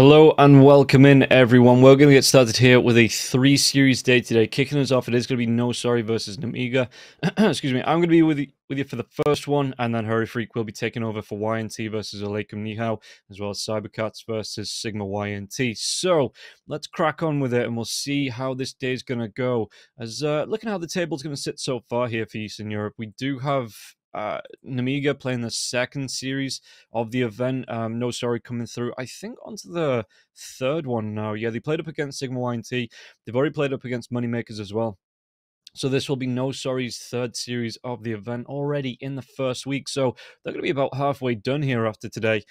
Hello and welcome in, everyone. We're going to get started here with a 3-series day today. Kicking us off, it is going to be No Sorry versus Nemiga. Excuse me. I'm going to be with you for the first one, and then Hurry Freak will be taking over for YNT versus Aleikum Nihao, as well as Cybercats versus Sigma YNT. So let's crack on with it, and we'll see how this day is going to go. As looking at how the table's going to sit so far here for Eastern Europe, we do have Nemiga playing the second series of the event. No Sorry coming through, I think, onto the third one now. Yeah, they played up against Sigma YNT. They've already played up against Moneymakers as well. So this will be No Sorry's third series of the event already in the first week. So they're going to be about halfway done here after today.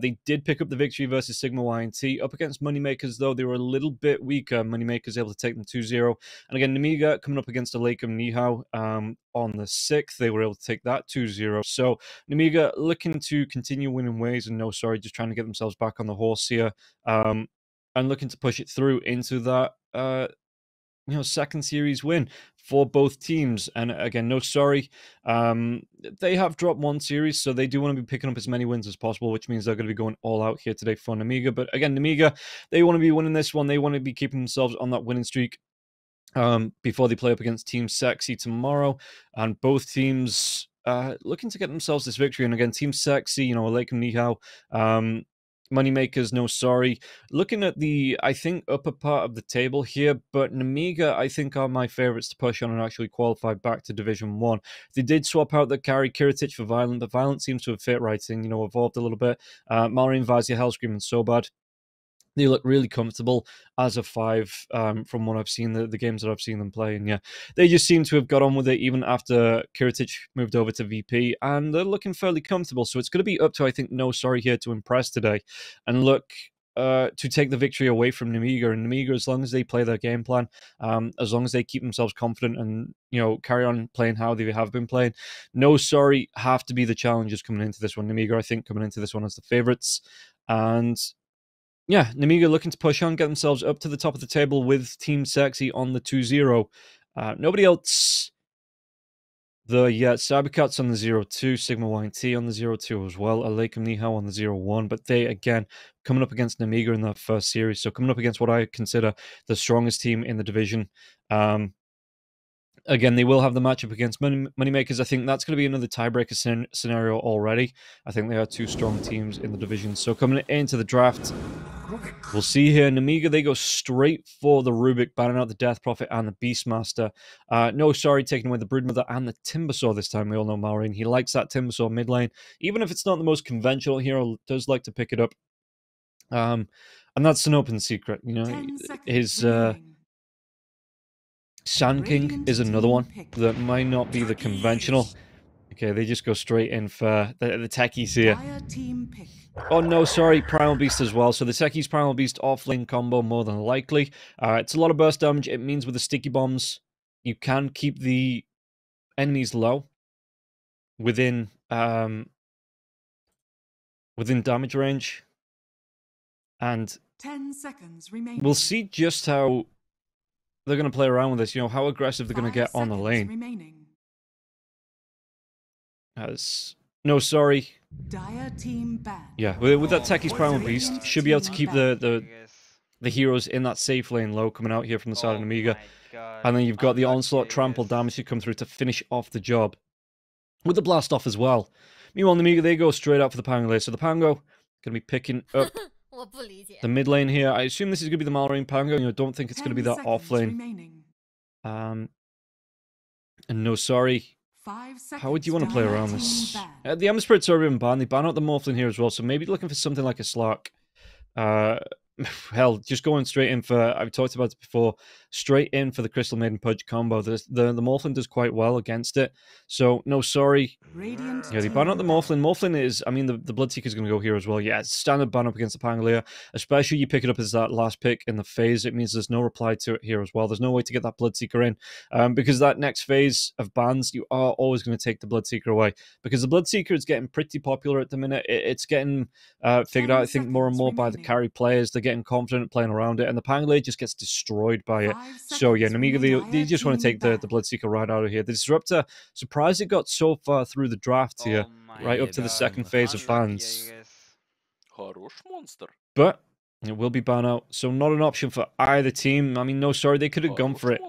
They did pick up the victory versus Sigma YNT. Up against Moneymakers, though, they were a little bit weaker. Moneymakers able to take them 2-0. And again, Nemiga coming up against Aleikum Nihao on the 6th. They were able to take that 2-0. So Nemiga looking to continue winning ways, and No Sorry just trying to get themselves back on the horse here. And looking to push it through into that second series win for both teams. And again, No Sorry, they have dropped one series, so they do want to be picking up as many wins as possible, which means they're going to be going all out here today for Nemiga. But again, Nemiga, they want to be winning this one. They want to be keeping themselves on that winning streak before they play up against Team Sexy tomorrow. And both teams looking to get themselves this victory. And again, Team Sexy, Aleikum Nihao, Moneymakers, No Sorry. Looking at the, I think, upper part of the table here, but Nemiga, I think, are my favourites to push on and actually qualify back to Division 1. They did swap out the carry Kiritic for Violent, but Violent seems to have fit right in, evolved a little bit. Malrine, Vazia, Hellscream, and Sobad. They look really comfortable as a 5 from what I've seen, the games that I've seen them play. And yeah, they just seem to have got on with it even after Kiritic moved over to VP. And they're looking fairly comfortable. So it's going to be up to, I think, No Sorry here to impress today. And look to take the victory away from Nemiga. And Nemiga, as long as they play their game plan, as long as they keep themselves confident and, carry on playing how they have been playing, No Sorry have to be the challengers coming into this one. Nemiga, I think, coming into this one as the favourites. And yeah, Nemiga looking to push on, get themselves up to the top of the table with Team Sexy on the 2-0. Nobody else. Cybercats on the 0-2, Sigma YNT on the 0-2 as well, Aleikum Nihao on the 0-1, but they, again, coming up against Nemiga in that first series, so coming up against what I consider the strongest team in the division. Again, they will have the matchup against Moneymakers. I think that's going to be another tiebreaker scenario already. I think they are two strong teams in the division. So coming into the draft, we'll see here, Nemiga, they go straight for the Rubik, banning out the Death Prophet and the Beastmaster. No Sorry, taking away the Broodmother and the Timbersaw this time. We all know Malrine. He likes that Timbersaw mid lane. Even if it's not the most conventional hero, does like to pick it up. And that's an open secret. His Sand King is another one that might not be the conventional. Okay, they just go straight in for the techies here. Oh, No Sorry, Primal Beast as well. So the techies, Primal Beast, off-lane combo more than likely. It's a lot of burst damage. It means with the sticky bombs, you can keep the enemies low within damage range. And 10 seconds remaining. We'll see just how they're going to play around with this, how aggressive they're going to get on the lane. Remaining. As No Sorry. Dire team ban. Yeah, with that Techie's Primal Beast, should be able to keep the heroes in that safe lane low coming out here from the side of Nemiga. And then you've got the Onslaught Trample damage to come through to finish off the job. With the Blast Off as well. Meanwhile, Nemiga, they go straight out for the Pango. So the Pango going to be picking up the mid lane here. I assume this is going to be the Malrine Pango. Don't think it's going to be that off lane. And No Sorry. How would you want to play around this? The Ember Spirit's already been banned. They ban out the Morphling here as well. So maybe looking for something like a Slark. Hell, just going straight in for, I've talked about it before, straight in for the Crystal Maiden Pudge combo. The Morphling does quite well against it. So, No Sorry. Yeah, they ban out the Morphling. Morphling is, the Bloodseeker is going to go here as well. Yeah, it's standard ban up against the Pangolier. Especially you pick it up as that last pick in the phase. It means there's no reply to it here as well. There's no way to get that Bloodseeker in. Because that next phase of bans, you are always going to take the Bloodseeker away. Because the Bloodseeker is getting pretty popular at the minute. It's getting figured out, I think, more and more by the carry players. They're getting confident playing around it. And the Pangolier just gets destroyed by it. So yeah, Nemiga, they just want to take the Bloodseeker right out of here. The Disruptor, surprised it got so far through the draft here, right up to the second phase of bans. But It will be ban out, so not an option for either team. I mean, no, sorry, they could have gone for it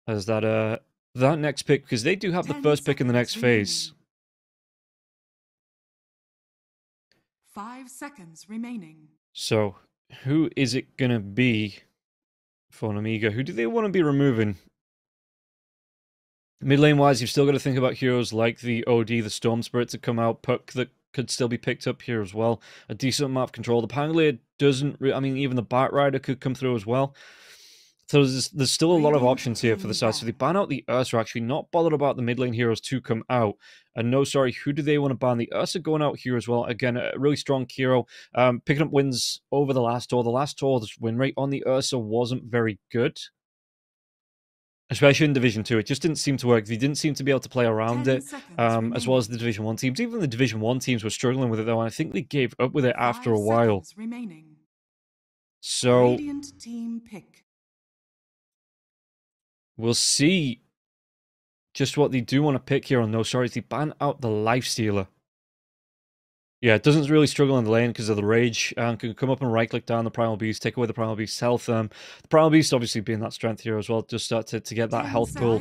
as that next pick, because they do have the 10 first pick in the next seconds phase. remaining. 5 seconds remaining. So, who is it gonna be for Nemiga? Who do they want to be removing? Mid lane wise, you've still got to think about heroes like the OD, the Storm Spirit to come out, Puck that could still be picked up here as well. A decent amount of control. The Pangolier doesn't, I mean, even the Bat Rider could come through as well. So there's still a lot of options here for the side. So they ban out the Ursa, actually not bothered about the mid lane heroes to come out. And no, sorry, who do they want to ban? The Ursa going out here as well. Again, a really strong hero. Picking up wins over the last tour. The last tour's win rate on the Ursa wasn't very good. Especially in Division 2, it just didn't seem to work. They didn't seem to be able to play around it, as well as the Division 1 teams. Even the Division 1 teams were struggling with it, though, and I think they gave up with it after a while. Remaining. So, Radiant team pick. we'll see just what they do want to pick here on No Sorry. They ban out the Lifestealer. Yeah, it doesn't really struggle in the lane because of the Rage. Can come up and right-click down the Primal Beast, take away the Primal Beast's health. The Primal Beast obviously being that strength here as well, just start to get that health pool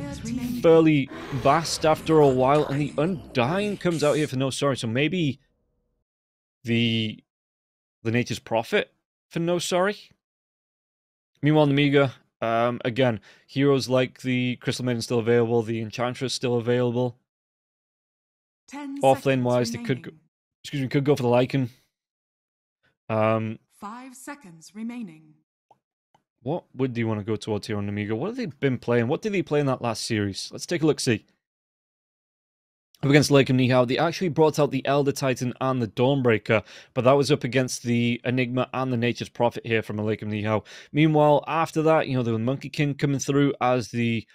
fairly vast after a while. And the Undying comes out here for No Sorry, so maybe the Nature's Prophet for No Sorry. Meanwhile, Nemiga, again, heroes like the Crystal Maiden still available, the Enchantress still available. Offlane-wise, they could go, could go for the Lycan. 5 seconds remaining. What would you want to go towards here on Nemiga? What have they been playing? What did they play in that last series? Let's take a look-see. Up against Lake of Nihao, they actually brought out the Elder Titan and the Dawnbreaker, but that was up against the Enigma and the Nature's Prophet here from a Lake of Nihao. Meanwhile, after that, you know, the Monkey King coming through as the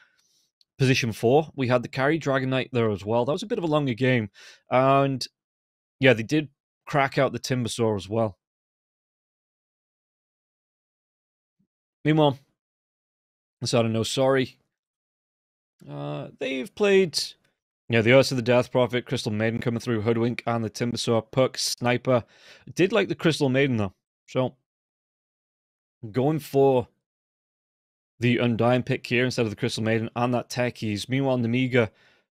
position 4. We had the carry Dragon Knight there as well. That was a bit of a longer game. And yeah, they did crack out the Timbersaw as well. Meanwhile, so I don't know, sorry. They've played, yeah, the Ursa, the Death Prophet, Crystal Maiden coming through, Hoodwink, and the Timbersaw, Puck, Sniper. Did like the Crystal Maiden though, so going for the Undying pick here instead of the Crystal Maiden and that Techies. Meanwhile, Nemiga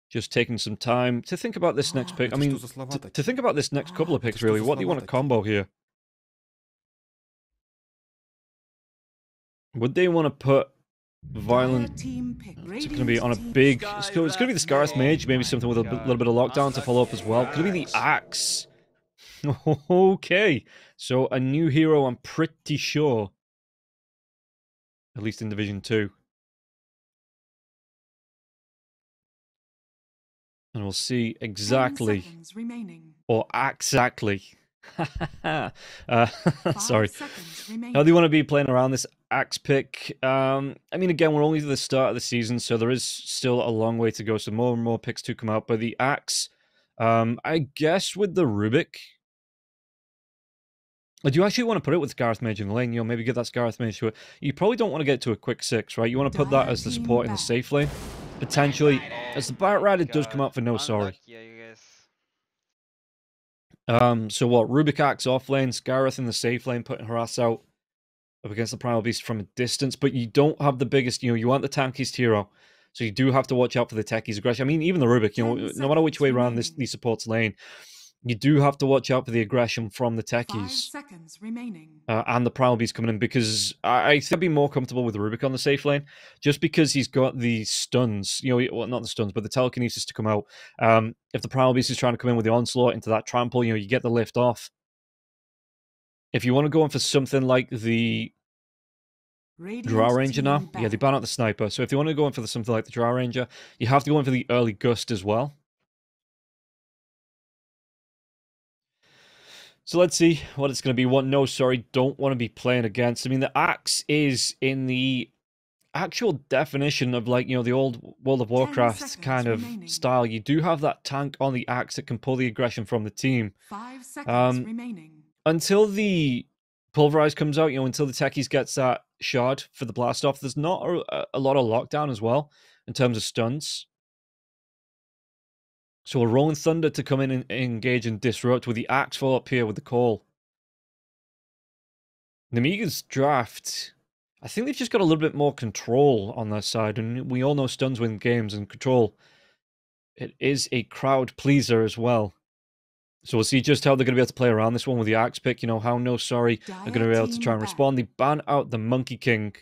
just taking some time to think about this next pick. I mean, to think about this next couple of picks, really. What do you want to combo here? Would they want to put Violent? It's going to be on a big... It's going to be the Scarth Mage, maybe something with a little bit of lockdown to follow up as well. Could it be the Axe? Okay, so a new hero, I'm pretty sure. At least in Division 2. And we'll see exactly, or exactly. Sorry. How do you want to be playing around this Axe pick? I mean, again, we're only at the start of the season, so there is still a long way to go. So more and more picks to come out. But the Axe, I guess with the Rubik. Do you actually want to put it with Scarth Mage in the lane? You know, maybe get that Scarth Mage to it. You probably don't want to get to a quick 6, right? You want to put that as the support in the safe lane. Potentially, as the Bat Rider does come out for No Sorry. So what? Rubik Axe off lane, Scarth in the safe lane, putting her ass out up against the Primal Beast from a distance, but you don't have the biggest, you know, you want the tankiest hero. So you do have to watch out for the techies aggression. I mean, even the Rubik, you know, no matter which way around these supports lane, you do have to watch out for the aggression from the techies. 5 seconds remaining. And the Primal Beast coming in, because I think I'd be more comfortable with Rubik on the safe lane, just because he's got the stuns, you know, well, not the stuns, but the telekinesis to come out. If the Primal Beast is trying to come in with the onslaught into that trample, you know, you get the lift off. If you want to go in for something like the Drow Ranger now, yeah, they ban out the Sniper. So if you want to go in for something like the Drow Ranger, you have to go in for the early Gust as well. So let's see what it's going to be. What No Sorry don't want to be playing against. I mean, the Axe is in the actual definition of, like, you know, the old World of Warcraft kind of style. You do have that tank on the Axe that can pull the aggression from the team. 5 seconds remaining. Until the Pulverize comes out, you know, until the Techies gets that shard for the blast off, there's not a lot of lockdown as well in terms of stuns. So a Rolling Thunder to come in and engage and disrupt with the Axe fall up here with the call. Nemiga's draft, I think they've just got a little bit more control on their side, and we all know stuns win games, and control, it is a crowd pleaser as well. So we'll see just how they're going to be able to play around this one with the axe pick, you know, how No Sorry are going to be able to try and respond. They ban out the Monkey King.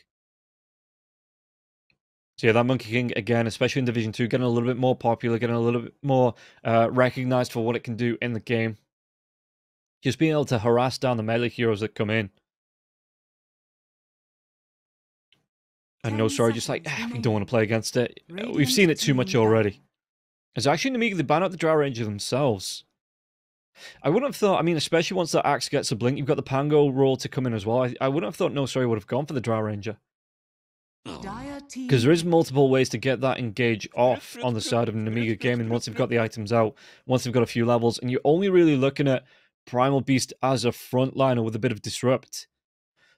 So yeah, that Monkey King, again, especially in Division 2, getting a little bit more popular, getting a little bit more recognized for what it can do in the game. Just being able to harass down the melee heroes that come in. And No Sorry, just like, we don't want to play against it. We've seen it too much already. It's actually Nemiga, they ban out the Drow Ranger themselves. I wouldn't have thought, I mean, especially once that axe gets a blink, you've got the Pango roll to come in as well. I wouldn't have thought No Sorry would have gone for the Drow Ranger. Because there is multiple ways to get that engage off on the side of Nemiga Gaming once they've got the items out, once they've got a few levels, and you're only really looking at Primal Beast as a frontliner with a bit of disrupt.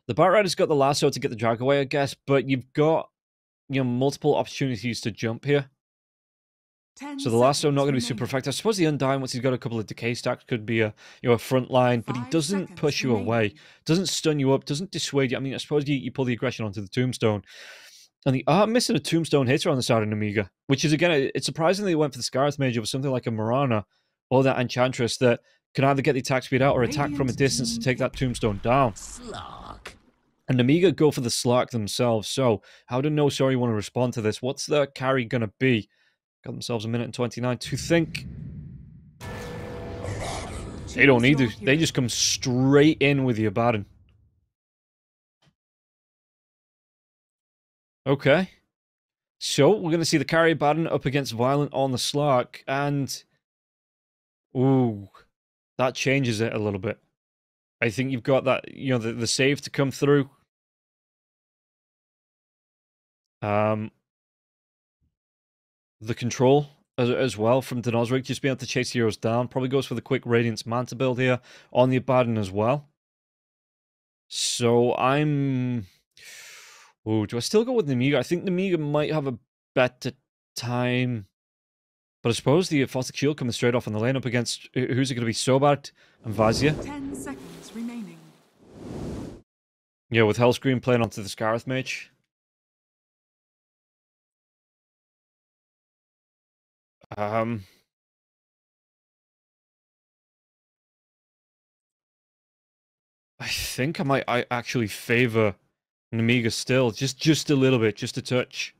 The Batrider's got the lasso to get the drag away, I guess, but you've got, you know, multiple opportunities to jump here. So the lasso not going to be super effective. I suppose the Undying, once he's got a couple of decay stacks, could be a, you know, a front line, but he doesn't push you away, doesn't stun you up, doesn't dissuade you. I mean, I suppose you pull the aggression onto the Tombstone. And they are missing a Tombstone hitter on the side of Nemiga, which is, again, it's surprising they went for the Scarith Mage over something like a Marana or that Enchantress that can either get the attack speed out or attack from a distance to take that Tombstone down. And Nemiga go for the Slark themselves. So how do No Sorry want to respond to this? What's their carry going to be? Got themselves a minute and 29 to think. They don't need to. They just come straight in with the Abaddon. Okay. So we're going to see the carry Abaddon up against Violent on the Slark. And, ooh, that changes it a little bit. I think you've got that, you know, the save to come through. The control as well from Denozric, just being able to chase heroes down. Probably goes for the quick Radiance Manta build here on the Abaddon as well. So I'm... Ooh, do I still go with Nemiga? I think Nemiga might have a better time. But I suppose the Photic Shield coming straight off on the lane up against... Who's it going to be? Sobat and Vazia? 10 seconds remaining. Yeah, with Hellscream playing onto the Scarith Mage. I think I actually favor Nemiga still, just a little bit, just a touch,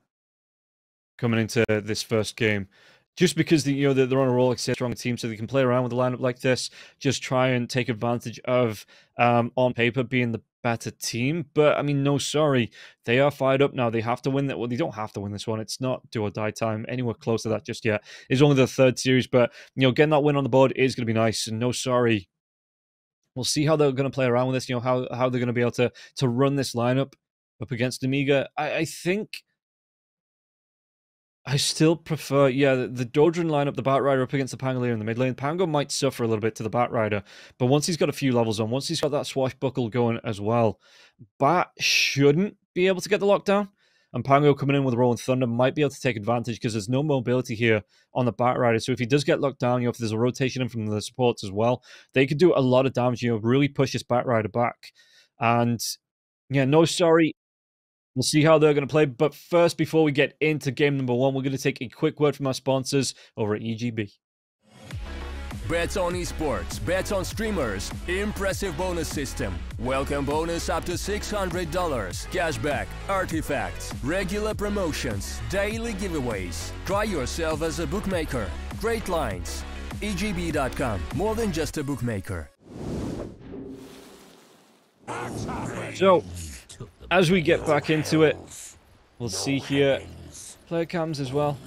coming into this first game, just because they're on a roll, like say, strong team, so they can play around with a lineup like this, just try and take advantage of on paper being the better team. But I mean, No Sorry, they are fired up now. They have to win that. Well, they don't have to win this one. It's not do or die time anywhere close to that just yet. It's only the third series, but getting that win on the board is going to be nice. And No Sorry, we'll see how they're going to play around with this. How they're going to be able to run this lineup up against Nemiga. I think I still prefer, the Dodrin lineup, the Batrider up against the Pangolier in the mid lane. Pango might suffer a little bit to the Batrider, but once he's got a few levels on, once he's got that swashbuckle going as well, Bat shouldn't be able to get the lockdown. And Pango coming in with Rolling Thunder might be able to take advantage because there's no mobility here on the Batrider. So if he does get locked down, if there's a rotation in from the supports as well, they could do a lot of damage, really push this Batrider back. And No Sorry. We'll see how they're going to play. But first, before we get into game number one, we're going to take a quick word from our sponsors over at EGB. Bets on esports, bets on streamers, impressive bonus system, welcome bonus up to $600, cashback, artifacts, regular promotions, daily giveaways. Try yourself as a bookmaker. Great lines. EGB.com, more than just a bookmaker. So, as we get back into it, we'll see here player cams as well.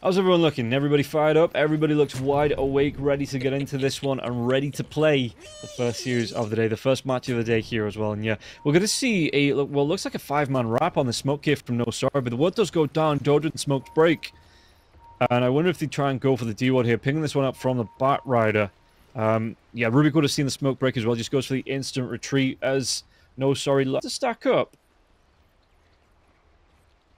How's everyone looking? Everybody fired up? Everybody looks wide awake, ready to get into this one and ready to play the first series of the day, the first match of the day here as well. And we're going to see a, well, looks like a 5-man wrap on the smoke gift from No Sorry, but the word does go down. Dodrin smokes break. And I wonder if they try and go for the D-word here, picking this one up from the Batrider. Rubik would have seen the smoke break as well, just goes for the instant retreat as No Sorry loves to stack up.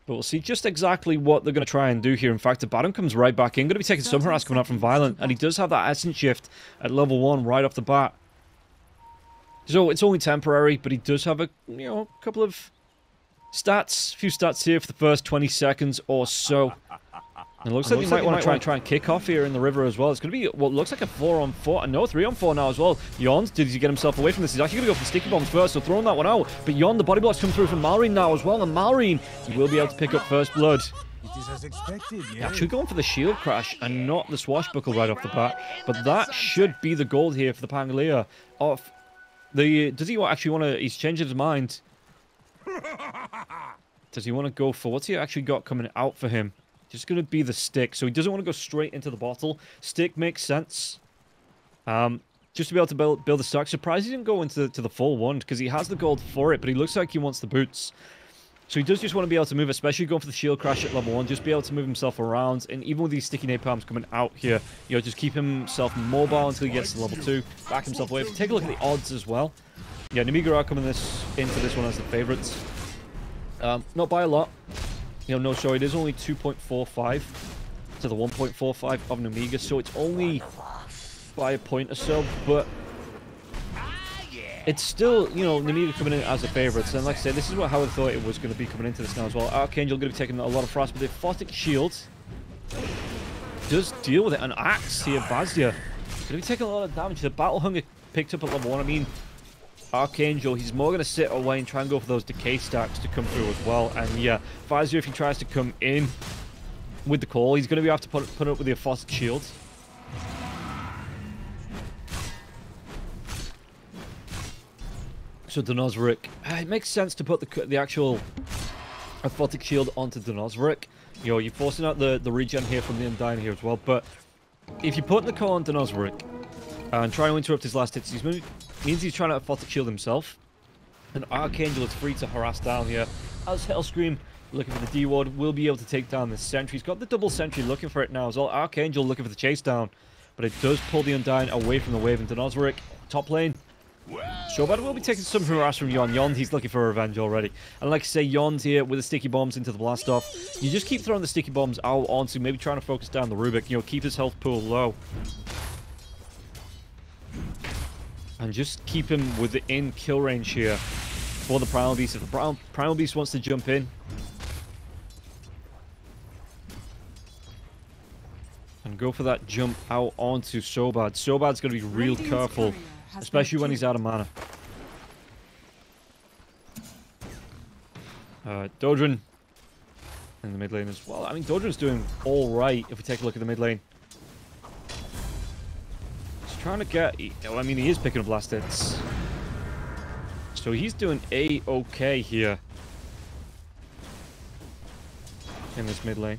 But we'll see just exactly what they're going to try and do here. In fact, the Abaddon comes right back in. Going to be taking some harass coming out from Violent. And he does have that Essence Shift at level 1 right off the bat. So it's only temporary, but he does have a, you know, a couple of stats, a few stats here for the first 20 seconds or so. And it looks like you might want to try and kick off here in the river as well. It's going to be what looks like a 4-on-4. No, 3-on-4 now as well. Yond, did he get himself away from this? He's actually going to go for the sticky bombs first, so throwing that one out. But Yond, the body blocks come through from Malrine now as well. And Malrine, he will be able to pick up first blood. It is as expected, yeah. Actually going for the shield crash and not the swashbuckle right off the bat. But that should be the gold here for the Pangolier. Off the, does he actually want to, he's changed his mind. Does he want to go for, what's he actually got coming out for him? Just going to be the stick. So he doesn't want to go straight into the bottle. Stick makes sense. Just to be able to build the stock. Surprised he didn't go into the full wand because he has the gold for it, but he looks like he wants the boots. So he does just want to be able to move, especially going for the shield crash at level 1. Just be able to move himself around. And even with these sticky napalms coming out here, you know, just keep himself mobile until he gets to level 2. Back himself away. Take a look at the odds as well. Yeah, Nemiga are coming into this one as the favourites. Not by a lot. You know, no, sorry, it is only 2.45 to the 1.45 of Nemiga, so it's only by a point or so, but it's still, you know, Nemiga coming in as the favourites. And like I said, this is how I thought it was going to be coming into this now as well. Archangel going to be taking a lot of frost, but the Photic Shield does deal with it. An axe here, Vazia, going to be taking a lot of damage. The Battle Hunger picked up at level 1. I mean, Archangel, he's more going to sit away and try and go for those decay stacks to come through as well. And yeah, Vazia, if he tries to come in with the call, he's going to be able to put up with the Photic Shield. So Denozric, it makes sense to put the actual Photic Shield onto Denozric. You know, you're forcing out the regen here from the Undying here as well. But if you put the call on Denozric and try to interrupt his last hits, means he's trying to Photic Shield himself. And Archangel is free to harass down here. As Hellscream, looking for the D-Ward, will be able to take down the Sentry. He's got the double Sentry looking for it now as well. Archangel looking for the chase down. But it does pull the Undying away from the wave. And Denozric, top lane. Showbad will be taking some harass from Yond. Yond, he's looking for revenge already. And like I say, Yond here with the sticky bombs into the blast off. You just keep throwing the sticky bombs out onto, maybe trying to focus down the Rubik. You know, keep his health pool low. And just keep him within kill range here for the Primal Beast. If the Primal Beast wants to jump in and go for that jump out onto Sobad. Sobad's going to be real careful, especially when he's out of mana. Dodrin in the mid lane as well. I mean, Dodrin's doing all right if we take a look at the mid lane. Trying to get, I mean, he is picking up last hits, so he's doing a-okay here in this mid lane.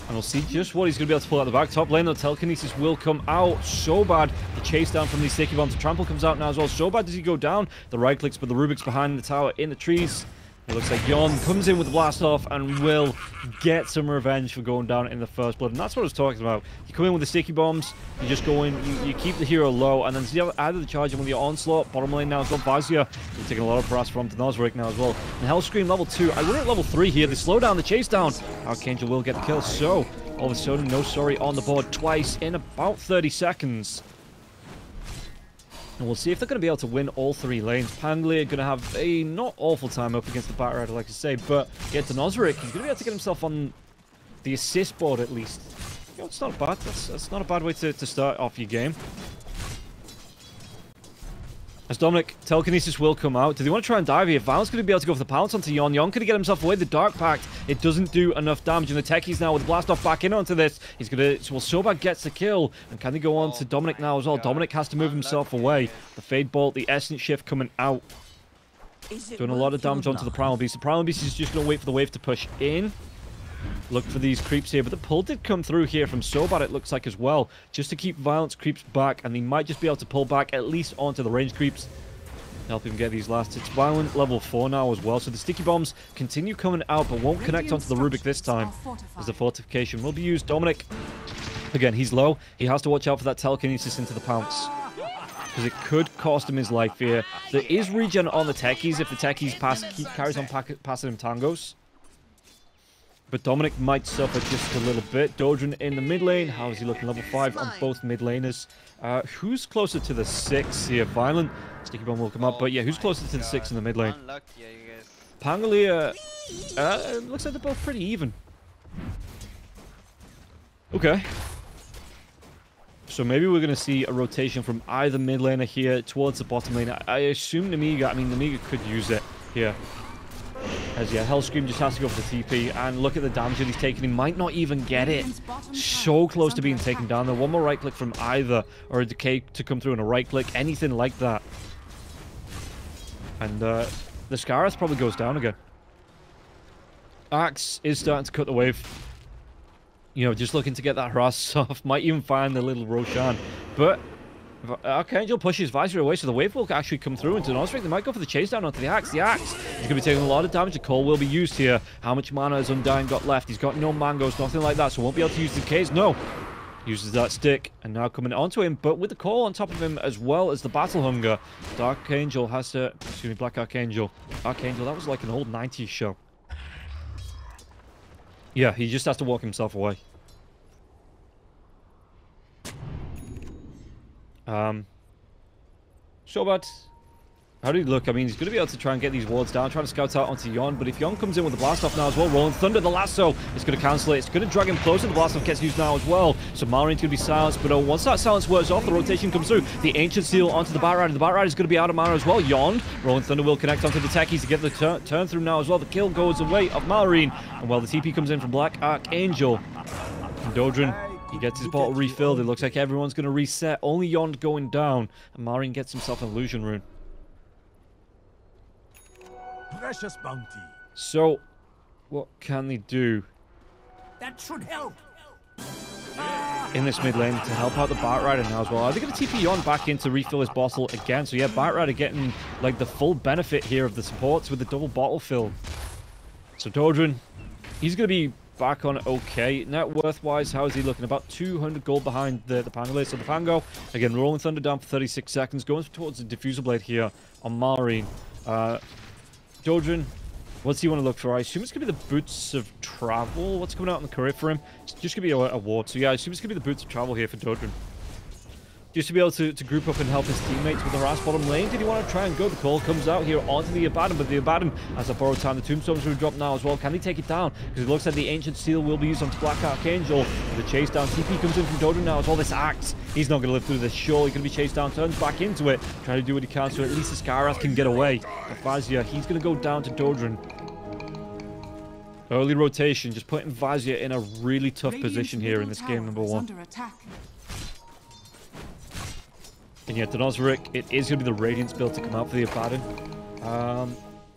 And we'll see just what he's going to be able to pull out the back. Top lane, though, Telekinesis will come out. Sobad, the chase down from these sticky bombs. Trample comes out now as well. Sobad, does he go down? The right clicks, but the Rubik's behind the tower in the trees. It looks like Yond comes in with the blast off and will get some revenge for going down in the first blood. And that's what I was talking about. You come in with the sticky bombs, you just go in, you keep the hero low, and then either the charge with your onslaught. Bottom lane now has got Vazia. He's taking a lot of harass from Denozric now as well. And Hellscream level 2. I run at level 3 here. They slow down the chase down. Archangel will get the kill. So, all of a sudden, no sorry on the board twice in about 30 seconds. And we'll see if they're going to be able to win all 3 lanes. Pangolier going to have a not awful time up against the Batrider, like I say. But yeah, Denozric, he's going to be able to get himself on the assist board at least. You know, it's not bad. That's not a bad way to start off your game. As Dominic, Telekinesis will come out. Do they want to try and dive here? Val's going to be able to go for the pounce onto Yon. Yon could get himself away. The Dark Pact, it doesn't do enough damage. And the Techies now with the blast off back in onto this. He's going to, so Sobad gets the kill. And can they go on to Dominic now as well? Dominic has to move himself away. The Fade Bolt, the Essence Shift coming out. Doing a lot of damage onto the Primal Beast. The Primal Beast is just going to wait for the wave to push in. Look for these creeps here, but the pull did come through here from Sobad, it looks like, as well, just to keep Violence creeps back, and they might just be able to pull back at least onto the range creeps, help him get these last hits. Violent level 4 now as well, so the sticky bombs continue coming out, but won't connect onto the Rubik this time, as the fortification will be used. Dominic, again, he's low. He has to watch out for that Telekinesis into the pounce, because it could cost him his life here. There is regen on the Techies if the Techies carries on passing him tangos. But Dominic might suffer just a little bit. Dodrin in the mid lane. How is he looking? Level 5 on both mid laners. Who's closer to the 6 here? Violent. Sticky Bomb will come up. But yeah, who's closer to the 6 in the mid lane? Pangalia. Looks like they're both pretty even. Okay. So maybe we're going to see a rotation from either mid laner here towards the bottom lane. I assume Nemiga. I mean, Nemiga could use it here. As yeah, Hellscream just has to go for the TP, and look at the damage that he's taking. He might not even get it. So close to being taken down there. One more right click from either, or a decay to come through and a right click, anything like that. And the Scarith probably goes down again. Axe is starting to cut the wave. You know, just looking to get that harass off. Might even find the little Roshan. But Archangel pushes Visor away, so the wave will actually come through into Nosric. They might go for the chase down onto the Axe. The Axe is going to be taking a lot of damage. The Call will be used here. How much mana has Undying got left? He's got no mangoes, nothing like that, so won't be able to use the case. No. Uses that stick, and now coming onto him, but with the Call on top of him as well as the Battle Hunger. Dark Angel has to... Excuse me, Black Archangel. Archangel, that was like an old 90s show. Yeah, he just has to walk himself away. Shobat, how do you look? I mean, he's going to be able to try and get these wards down, trying to scout out onto Yon, but if Yon comes in with the blast off now as well, Rolling Thunder, the lasso, it's going to cancel it. It's going to drag him closer. The blast off gets used now as well, so Malraine's going to be silenced, but once that silence wears off, the rotation comes through. The Ancient Seal onto the Batrider. The Batrider is going to be out of mana as well. Yon, Rolling Thunder will connect onto the techies to get the turn through now as well. The kill goes away of Malraine, and while the TP comes in from Black Archangel, and Dodrin, he gets his bottle refilled. It looks like everyone's going to reset. Only Yon going down. And Malrine gets himself an illusion rune. Precious bounty. So, what can they do? That should help. In this mid lane to help out the Batrider now as well. Are they going to TP Yon back in to refill his bottle again? So yeah, Batrider getting like the full benefit here of the supports with the double bottle fill. So Dodrin, he's going to be back on okay. Net worth-wise, how is he looking? About 200 gold behind the Pango. So the Pango, again, Rolling Thunder down for 36 seconds. Going towards the Diffuser Blade here on Malrine. Dodrin, what's he want to look for? I assume it's going to be the Boots of Travel. What's coming out in the career for him? It's just going to be a ward. So yeah, I assume it's going to be the Boots of Travel here for Dodrin. Just to be able to group up and help his teammates with the harass bottom lane. Did he want to try and go? The Call comes out here onto the Abaddon, but the Abaddon has a borrowed time. The Tombstone's going to drop now as well. Can he take it down? Because it looks like the Ancient Seal will be used onto Black Archangel. The chase down. TP comes in from Dodrin now as well. This Axe, he's not going to live through this. Surely going to be chased down. Turns back into it. Trying to do what he can so at least the Skyrath can get away. Vazia, he's going to go down to Dodrin. Early rotation, just putting Vazia in a really tough position here in this game number 1. And yet, the Nosric, it is going to be the Radiance build to come out for the Abaddon.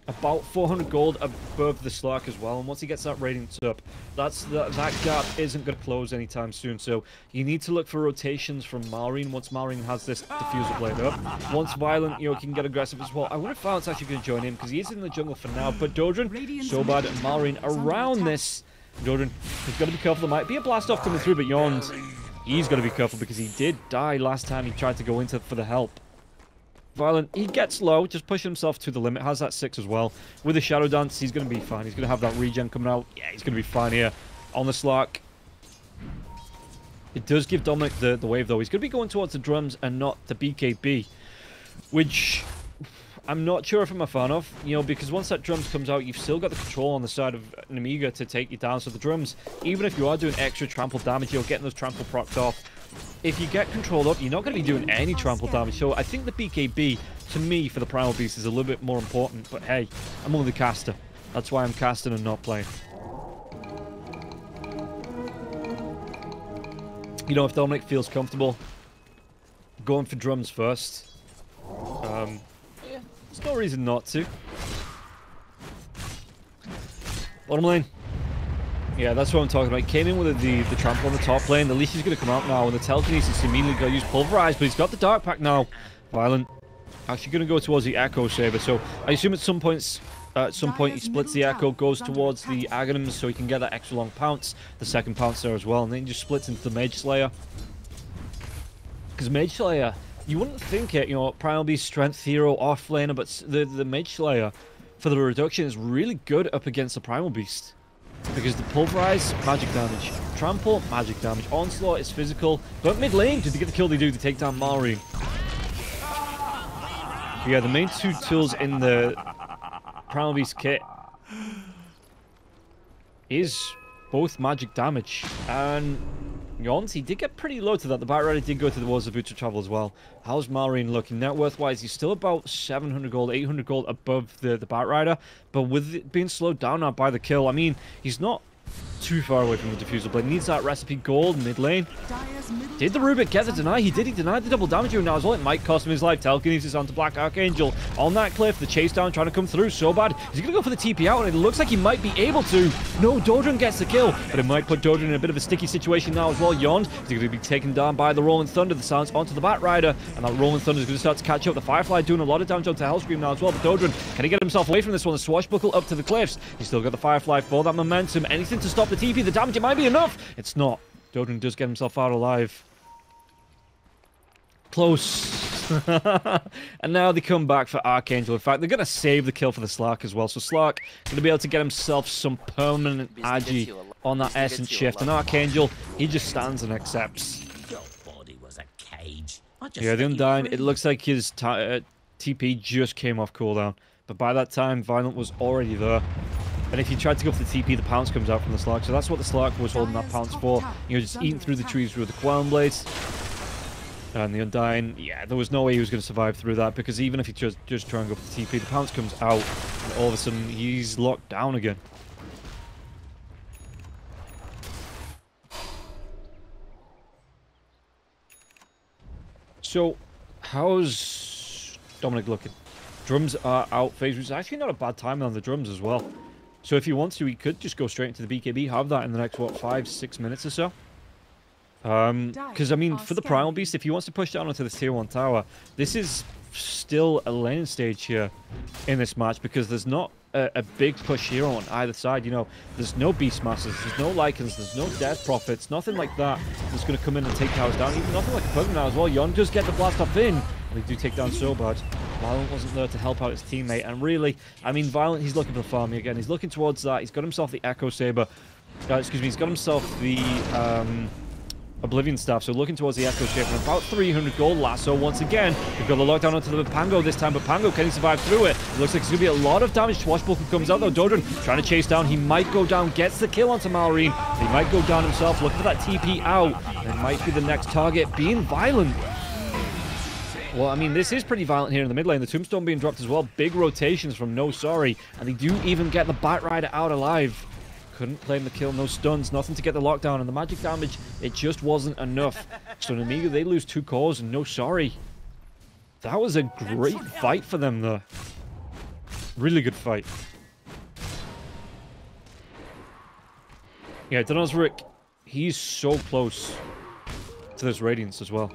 About 400 gold above the Slark as well. And once he gets that Radiance up, that gap isn't going to close anytime soon. So you need to look for rotations from Malrine once Malrine has this Diffuser Blade up. Once Violent, you know, can get aggressive as well. I wonder if Violent's actually going to join him because he is in the jungle for now. But Dodrin, Sobad, and Malrine around this. Dodrin, he's got to be careful. There might be a blast off coming through, but Yon, he's got to be careful because he did die last time he tried to go into for the help. Violent, he gets low, just pushing himself to the limit. Has that 6 as well. With the Shadow Dance, he's going to be fine. He's going to have that regen coming out. Yeah, he's going to be fine here on the Slark. It does give Dominic the wave, though. He's going to be going towards the drums and not the BKB, which I'm not sure if I'm a fan of, you know, because once that drums comes out, you've still got the control on the side of Nemiga to take you down. So the drums, even if you are doing extra trample damage, you're getting those trample procs off. If you get controlled up, you're not going to be doing any trample damage. So I think the BKB, to me, for the Primal Beast, is a little bit more important. But hey, I'm only the caster. That's why I'm casting and not playing. You know, if Dominic feels comfortable going for drums first, yeah, there's no reason not to. Bottom lane. Yeah, that's what I'm talking about. He came in with the trample on the top lane. The leash is going to come out now, and the telekinesis immediately got to use Pulverize, but he's got the Dark Pack now. Violent. Actually going to go towards the Echo Saber, so I assume at some point he splits the Echo, goes towards the Aghanims so he can get that extra long pounce, the second pounce there as well, and then he just splits into the Mage Slayer. Because Mage Slayer, you wouldn't think it, you know, Primal Beast, Strength Hero, Offlaner, but the Mage Slayer, for the reduction, is really good up against the Primal Beast. Because the Pulverize, magic damage. Trample, magic damage. Onslaught is physical. But mid lane, did they get the kill they do to take down Malrine? Yeah, the main two tools in the Primal Beast kit is both magic damage. And Yons, he did get pretty low to that. The Bat Rider did go to the Wars of Boots of Travel as well. How's Malrine looking? Net worth-wise, he's still about 700 gold, 800 gold above the Bat Rider. But with it being slowed down now by the kill, I mean, he's not too far away from the Diffusal Blade. Needs that recipe gold mid lane. Did the Rubik get the deny? He did. He denied the double damage now as well. It might cost him his life. Telekinesis onto Black Archangel on that cliff. The chase down trying to come through so bad. Is he going to go for the TP out? And it looks like he might be able to. No, Dodron gets the kill. But it might put Dodron in a bit of a sticky situation now as well. Yond is going to be taken down by the Rolling Thunder. The silence onto the Bat Rider. And that Rolling Thunder is going to start to catch up. The Firefly doing a lot of damage onto Hellscream now as well. But Dodron, can he get himself away from this one? The Swashbuckle up to the cliffs. He's still got the Firefly for that momentum. Anything to stop the TP. The damage, it might be enough. It's not. Dodron does get himself out alive. Close. And now they come back for Archangel. In fact, they're going to save the kill for the Slark as well. So Slark going to be able to get himself some permanent agi on that Essence shift. And Archangel, he just stands and accepts. Your body was a cage. Yeah, the Undying, it looks like his TP just came off cooldown. But by that time, Violent was already there. And if you tried to go for the TP, the pounce comes out from the Slark. So that's what the Slark was holding that pounce for. You know, just eating through the trees with the Queln Blades. And the Undying, yeah, there was no way he was going to survive through that. Because even if he just try and go for the TP, the pounce comes out. And all of a sudden, he's locked down again. So, how's Dominic looking? Drums are out. Phase was actually not a bad time on the drums as well. So if he wants to, he could just go straight into the BKB, have that in the next, what, 5-6 minutes or so? Because, I mean, for the Primal Beast, if he wants to push down onto the Tier 1 tower, this is still a lane stage here in this match, because there's not a big push here on either side. You know, there's no Beastmasters, there's no Lycans, there's no Death Prophets, nothing like that that's going to come in and take towers down. Even nothing like a Pugman now as well. Yon does get the blast off in, and they do take down so bad. Violent wasn't there to help out his teammate, and really, I mean, Violent, he's looking for farming again. He's looking towards that. He's got himself the Echo Saber. Excuse me, he's got himself the Oblivion Staff, so looking towards the Echo Shaper. And about 300 gold lasso once again. We've got the lockdown onto the Pango this time, but Pango, can he survive through it? It looks like it's going to be a lot of damage. Swashbuckle comes out though. Dodron trying to chase down. He might go down, gets the kill onto Malrine. He might go down himself, looking for that TP out. And it might be the next target being Violent. Well, I mean, this is pretty violent here in the mid lane. The Tombstone being dropped as well. Big rotations from No Sorry. And they do even get the Bat Rider out alive. Couldn't claim the kill. No stuns. Nothing to get the lockdown. And the magic damage, it just wasn't enough. So Nemiga, they lose 2 cores and No Sorry. That was a great fight for them, though. Really good fight. Yeah, Denosric, he's so close to this Radiance as well,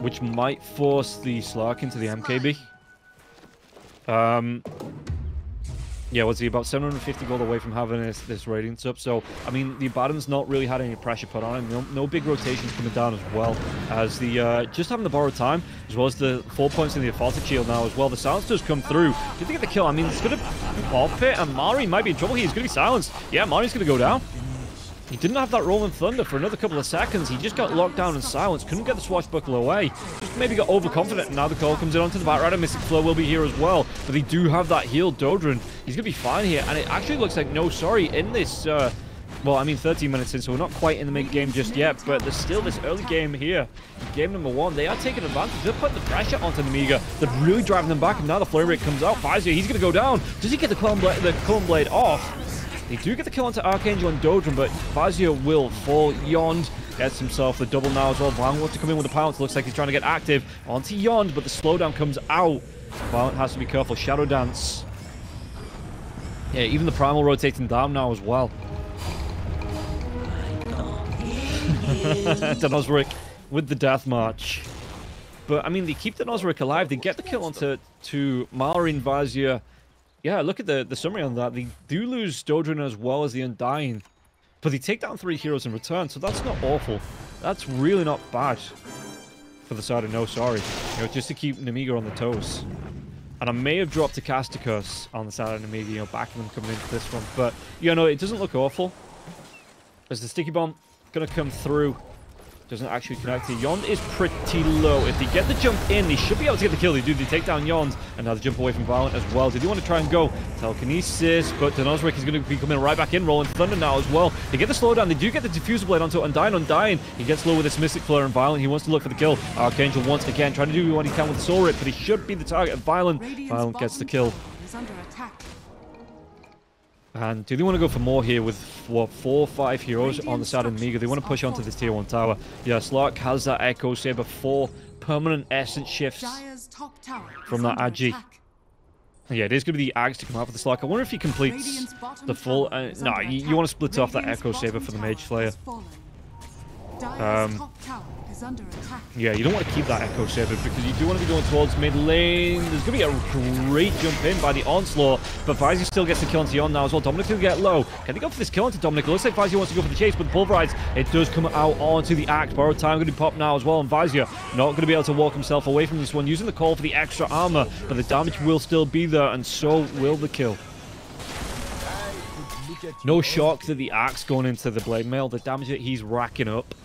which might force the Slark into the MKB. Yeah, was he about 750 gold away from having this Radiance up? So, I mean, the Abaddon's not really had any pressure put on him. No big rotations coming down as well as the just having the borrowed time, as well as the 4 points in the Aphaltic Shield now as well. The silence does come through. Did they get the kill? I mean, it's going to pop it, and Mari might be in trouble here. He's going to be silenced. Yeah, Mari's going to go down. He didn't have that Rolling Thunder for another couple of seconds. He just got locked down and silenced. Couldn't get the Swashbuckle away. Just maybe got overconfident. And now the call comes in onto the Bat Rider. Mystic Flow will be here as well. But they do have that heal Dodron. He's going to be fine here. And it actually looks like No Sorry in this... well, I mean, 13 minutes in, so we're not quite in the mid-game just yet. But there's still this early game here. Game number 1. They are taking advantage. They're putting the pressure onto Nemiga. They're really driving them back. And now the Flame Rate comes out. Fazio, he's going to go down. Does he get the Queln Blade off? They do get the kill onto Archangel and Dodron, but Fazio will fall. Yond gets himself the double now as well. Violent wants to come in with the pounce. Looks like he's trying to get active onto Yond, but the slowdown comes out. Violent has to be careful. Shadow Dance. Yeah, even the Primal rotating down now as well. Denosric with the Death March. But, I mean, they keep Denosric alive. They get the kill onto Malrine, Vazia. Yeah, look at the summary on that. They do lose Dodron as well as the Undying. But they take down 3 heroes in return, so that's not awful. That's really not bad for the side of No Sorry. You know, just to keep Nemiga on the toes. And I may have dropped a Casticus on the side of Nemiga, you know, backing them coming into this one. But, you know, it doesn't look awful. As the Sticky Bomb going to come through. Doesn't actually connect. Yond is pretty low. If they get the jump in, they should be able to get the kill. They do. They take down Yond. Another jump away from Violent as well. They do want to try and go telekinesis, but Denozric is going to be coming right back in, rolling Thunder now as well. They get the slowdown. They do get the Diffusal Blade onto Undying. Undying, he gets low with this Mystic Flare and Violent. He wants to look for the kill. Archangel once again trying to do what he can with the Soul Rip, but he should be the target of Violent. Violent gets the kill. And do they want to go for more here with, what, 4 or 5 heroes on the side of Nemiga? They want to push onto this tier 1 tower. Yeah, Slark has that Echo Saber, 4 permanent essence shifts from that Agi. Yeah, it is going to be the Axe to come out for the Slark. I wonder if he completes the full... no, you want to split off that Echo Saber for the Mage Slayer. Yeah, you don't want to keep that Echo Saber because you do want to be going towards mid lane. There's going to be a great jump in by the Onslaught, but Vizio still gets the kill onto Yon now as well. Dominic will get low. Can they go for this kill onto Dominic? It looks like Vizio wants to go for the chase, but the Pulverize, it does come out onto the Axe. Borrowed time going to be popped now as well, and Vizio not going to be able to walk himself away from this one, using the call for the extra armor, but the damage will still be there, and so will the kill. No shock that the Axe going into the Blade Mail, the damage that he's racking up.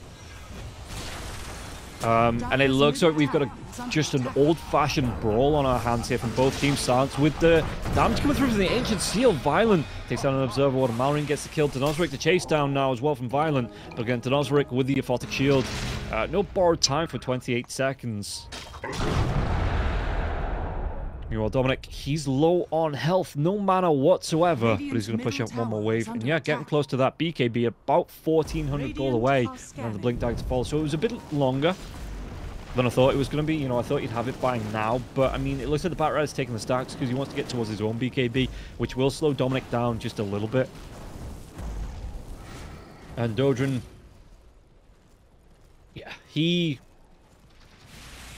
And it looks like we've got just an old-fashioned brawl on our hands here from both teams. Silence with the damage coming through from the Ancient Seal. Violent takes down an Observer Water. Malrine gets the kill. Denozric to chase down now as well from Violent. But again, Denozric with the Aphotic Shield. No borrowed time for 28 seconds. Meanwhile, Dominic, he's low on health, no mana whatsoever, but he's going to push out one more wave. And yeah, getting close to that BKB, about 1,400 gold away, and the Blink Dagger to fall. So it was a bit longer than I thought it was going to be. You know, I thought he'd have it by now, but I mean, it looks like the Bat Rider's taking the stacks because he wants to get towards his own BKB, which will slow Dominic down just a little bit. And Dodrin, yeah, he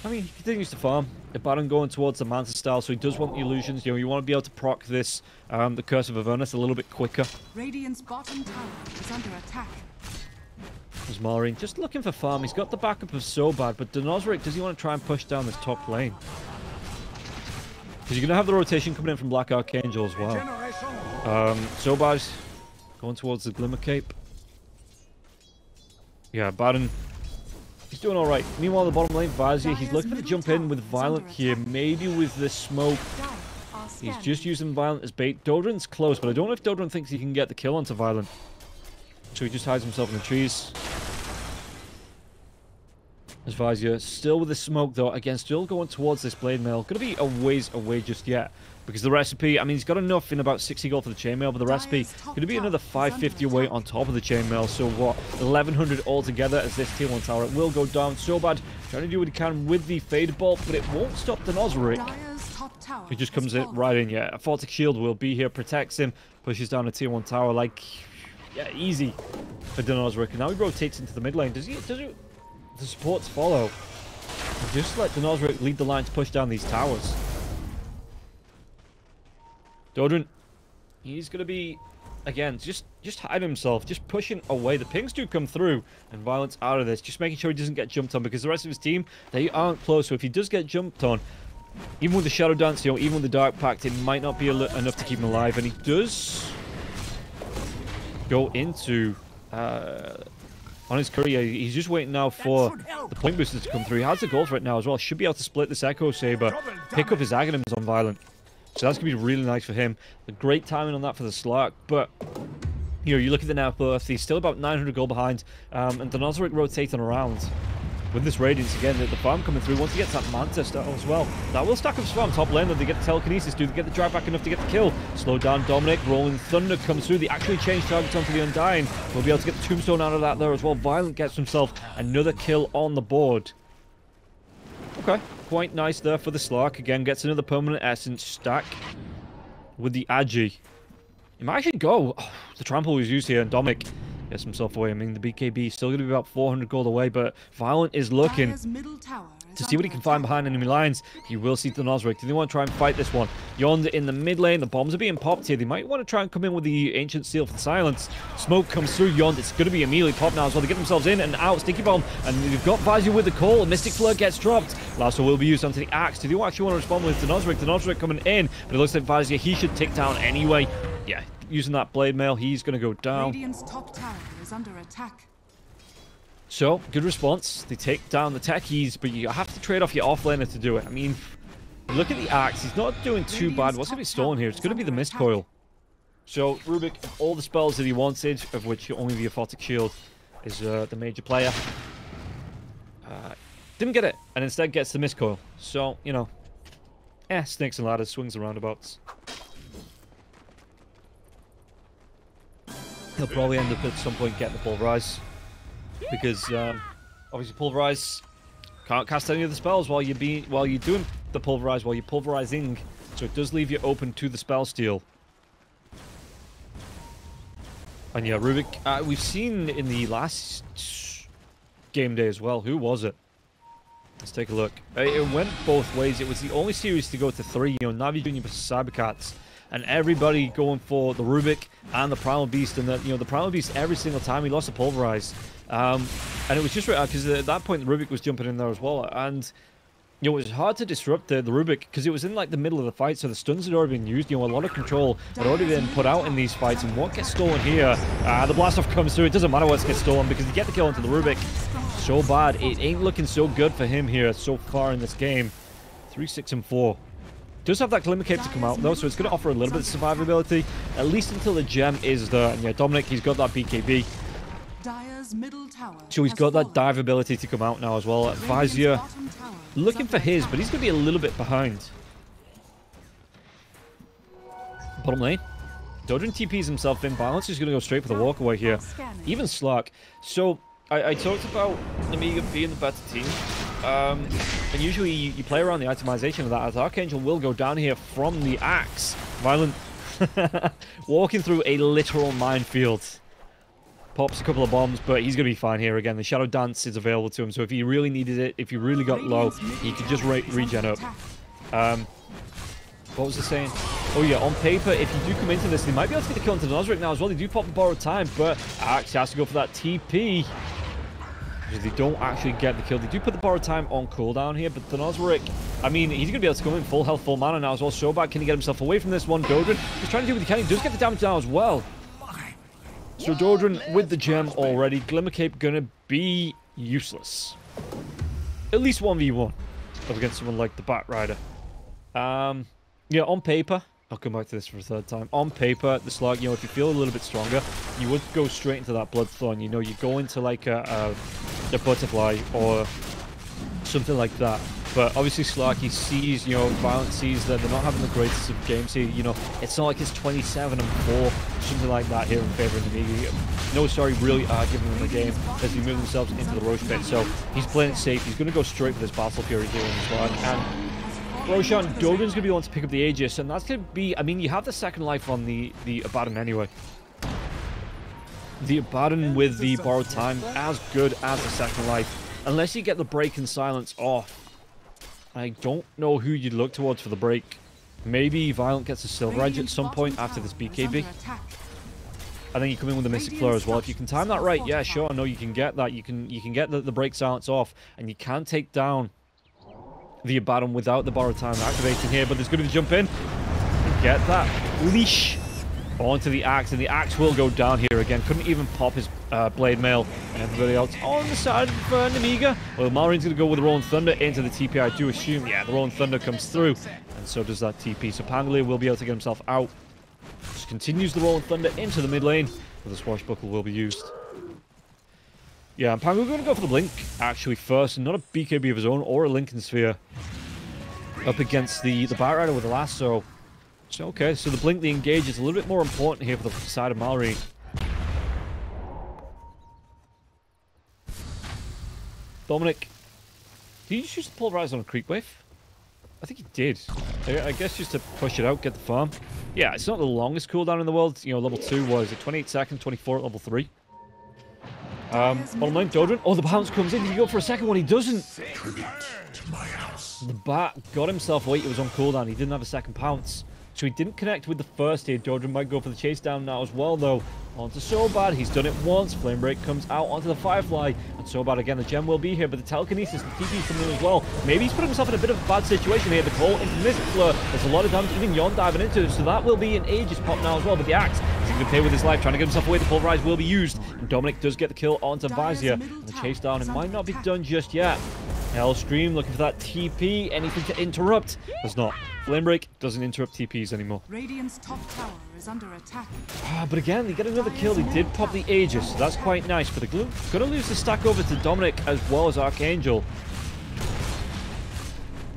continues to farm. The Baron going towards the Manta style, so he does want the illusions. You know, you want to be able to proc this, the Curse of Avernus a little bit quicker. Radiant's bottom tower is under attack. There's Malrine just looking for farm. He's got the backup of Sobad, but Denozric, does he want to try and push down this top lane? Because you're going to have the rotation coming in from Black Archangel as well. Sobad's going towards the Glimmer Cape. Yeah, Baron, he's doing all right. Meanwhile, the bottom lane, Vazia, he's looking for the jump in with Violent here. Maybe with the smoke. He's just using Violent as bait. Dodrin's close, but I don't know if Dodrin thinks he can get the kill onto Violent. So he just hides himself in the trees. As Vazia still with the smoke, though. Again, still going towards this Blade Mail. Going to be a ways away just yet. Because the recipe, I mean, he's got enough in about 60 gold for the chainmail, but the recipe going to be another 550 away on top of the chainmail. So what, 1100 altogether as this tier 1 tower. It will go down. Sobad trying to do what he can with the Fade Bolt, but it won't stop Denozric. He just comes right in, yeah. A Aphotic Shield will be here, protects him, pushes down a tier 1 tower like, yeah, easy for Denozric. And now he rotates into the mid lane. Does the supports follow? Just let Denozric lead the line to push down these towers. Dodrin, he's going to be, again, just hide himself, just pushing away. The pings do come through, and Violence out of this, just making sure he doesn't get jumped on, because the rest of his team, they aren't close. So if he does get jumped on, even with the Shadow Dance, you know, even with the Dark Pact, it might not be enough to keep him alive. And he does go into, on his career, he's just waiting now for the point boosters to come through. He has the gold for it now as well. Should be able to split this Echo Saber, pick up his Aghanims on Violent. So that's going to be really nice for him. A great timing on that for the Slark, but you know, you look at the Now Birth, he's still about 900 gold behind, and Denozric rotating around. With this Radiance again, the farm coming through, once he gets that Manta style as well. That will stack up his farm top lane, though they get the telekinesis, do they get the drive back enough to get the kill? Slow down Dominic, Rolling Thunder comes through, they actually change targets onto the Undying. We'll be able to get the Tombstone out of that there as well. Violent gets himself another kill on the board. Okay, quite nice there for the Slark. Again, gets another permanent essence stack with the Agi. He might actually go. Oh, the trample was used here, and Dominic gets himself away. I mean, the BKB is still going to be about 400 gold away, but Violent is looking to see what he can find behind enemy lines. He will see the Nosric. Do they want to try and fight this one? Yond in the mid lane. The bombs are being popped here. They might want to try and come in with the Ancient Seal for the silence. Smoke comes through Yond. It's going to be immediately popped now as well. They get themselves in and out. Sticky Bomb. And they've got Vazio with the call. Mystic Flare gets dropped. Lasso will be used onto the Axe. Do they actually want to respond with the Nosric? The Nosric coming in. But it looks like Vazio, he should tick down anyway. Yeah, using that Blade Mail, he's going to go down. Radiant's top tower is under attack. So, good response. They take down the techies, but you have to trade off your offlaner to do it. I mean, look at the Axe. He's not doing too bad. What's going to be stolen here? It's going to be the Mist Coil. So, Rubik, all the spells that he wanted, of which only the Aphotic Shield is the major player, didn't get it, and instead gets the Mist Coil. So, you know, snakes and ladders, swings and roundabouts. He'll probably end up at some point getting the Pulverize. Because obviously Pulverize can't cast any of the spells while you're doing the Pulverize, while you're pulverizing, so it does leave you open to the spell steal. And yeah, Rubik, we've seen in the last game day as well. Who was it? Let's take a look. It went both ways. It was the only series to go to 3. You know, Navi Junior versus Cybercats. And everybody going for the Rubik and the Primal Beast, and the Primal Beast every single time he lost a Pulverize. And it was just right because at that point the Rubik was jumping in there as well, and you know, it was hard to disrupt the Rubik because it was in like the middle of the fight, so the stuns had already been used. You know, a lot of control had already been put out in these fights, and what gets stolen here? The blast off comes through. It doesn't matter what gets stolen because you get the kill into the Rubik. So bad, it ain't looking so good for him here so far in this game. 3, 6, and 4. Does have that Glimmer Cape to come out though, so it's going to offer a little bit of survivability, at least until the gem is there. And yeah, Dominic, he's got that BKB. So he's got that dive ability to come out now as well. Vazia looking for his, but he's going to be a little bit behind. Bottom lane. Dodrin TPs himself in. Balance is going to go straight for the walkaway here. Even Slark. So I talked about Nemiga being the better team. And usually you play around the itemization of that, as Archangel will go down here from the Axe. Violent. Walking through a literal minefield. Pops a couple of bombs, but he's going to be fine here again. The Shadow Dance is available to him, so if he really needed it, if he really got low, he could just regen up. What was the saying? Oh yeah, on paper, if you do come into this, they might be able to get the kill into the Nosric now as well. They do pop the Borrowed Time, but Axe has to go for that TP. They don't actually get the kill. They do put the Borrowed Time on cooldown here, but the Nosric, I mean, he's going to be able to come in full health, full mana now as well. So bad, can he get himself away from this one? Dodrin, he's trying to do what he can. He does get the damage down as well. So Dodrin with the gem already. Glimmer Cape going to be useless. At least 1v1 up against someone like the Bat Rider. Yeah, on paper, I'll come back to this for a third time. On paper, the Slug, you know, if you feel a little bit stronger, you would go straight into that Bloodthorn. You know, you go into like a Butterfly or something like that. But obviously Slarky sees, you know, Violent sees that they're not having the greatest of games here. You know, it's not like it's 27 and 4, something like that here in favor of Nemiga. No, sorry, really are giving them the game as they move themselves into the Roche pit. So he's playing it safe. He's going to go straight for this Battle Fury here in this one. And Roshan, Dodrin's going to be the one to pick up the Aegis, and that's going to be, I mean, you have the second life on the Abaddon anyway. The Abaddon with the Borrowed Time, as good as the second life. Unless you get the Break and Silence off. I don't know who you'd look towards for the break. Maybe Violent gets a Silver Edge at some point after this BKB. And then you come in with the Mystic Flare as well. If you can time that right, yeah, sure, no, you can get that. You can get the Break Silence off, and you can take down the Abaddon without the Borrowed Time activating here. But there's going to be a jump in. And get that leash onto the Axe, and the Axe will go down here again. Couldn't even pop his Blade Mail, and everybody else on the side of Nemiga. Well, Malraine's going to go with the Rolling Thunder into the TP, I do assume. Yeah, the Rolling Thunder comes through, and so does that TP. So Pangolier will be able to get himself out. Just continues the Rolling Thunder into the mid lane, where the Swashbuckle will be used. Yeah, and Pangolier going to go for the Blink, actually, first, and not a BKB of his own, or a Lincoln Sphere, up against the Bat Rider with the Lasso. So, okay, so the Blink, the Engage is a little bit more important here for the side of Mallory. Dominic, did you choose to Pulverize on a Creep Wave? I think he did. I guess just to push it out, get the farm. Yeah, it's not the longest cooldown in the world. You know, level 2 was 28 seconds, 24 at level 3. Bottom lane, Dodrin. Oh, the bounce comes in. Did he go for a second one? He doesn't. The bat got himself away. It was on cooldown. He didn't have a second pounce. So he didn't connect with the first hit. Dodrin might go for the chase down now as well, though. Onto Sobad. He's done it once. Flame Break comes out onto the Firefly. And Sobad again. The gem will be here, but the telekinesis, the TP's coming in as well. Maybe he's put himself in a bit of a bad situation here. The call into Mystic Flare. There's a lot of damage. Even Yon diving into it. So that will be an Aegis pop now as well. But the axe is going to pay with his life, trying to get himself away. The Pulverize will be used. And Dominic does get the kill onto Vizier. And the chase down, it might not be done just yet. Hellstream looking for that TP. Anything to interrupt? There's not. Flame Break doesn't interrupt TPs anymore. Radiant's top tower is under attack. But again, they get another kill. They did pop the Aegis, so that's quite nice. But they're going to lose the stack over to Dominic as well as Archangel.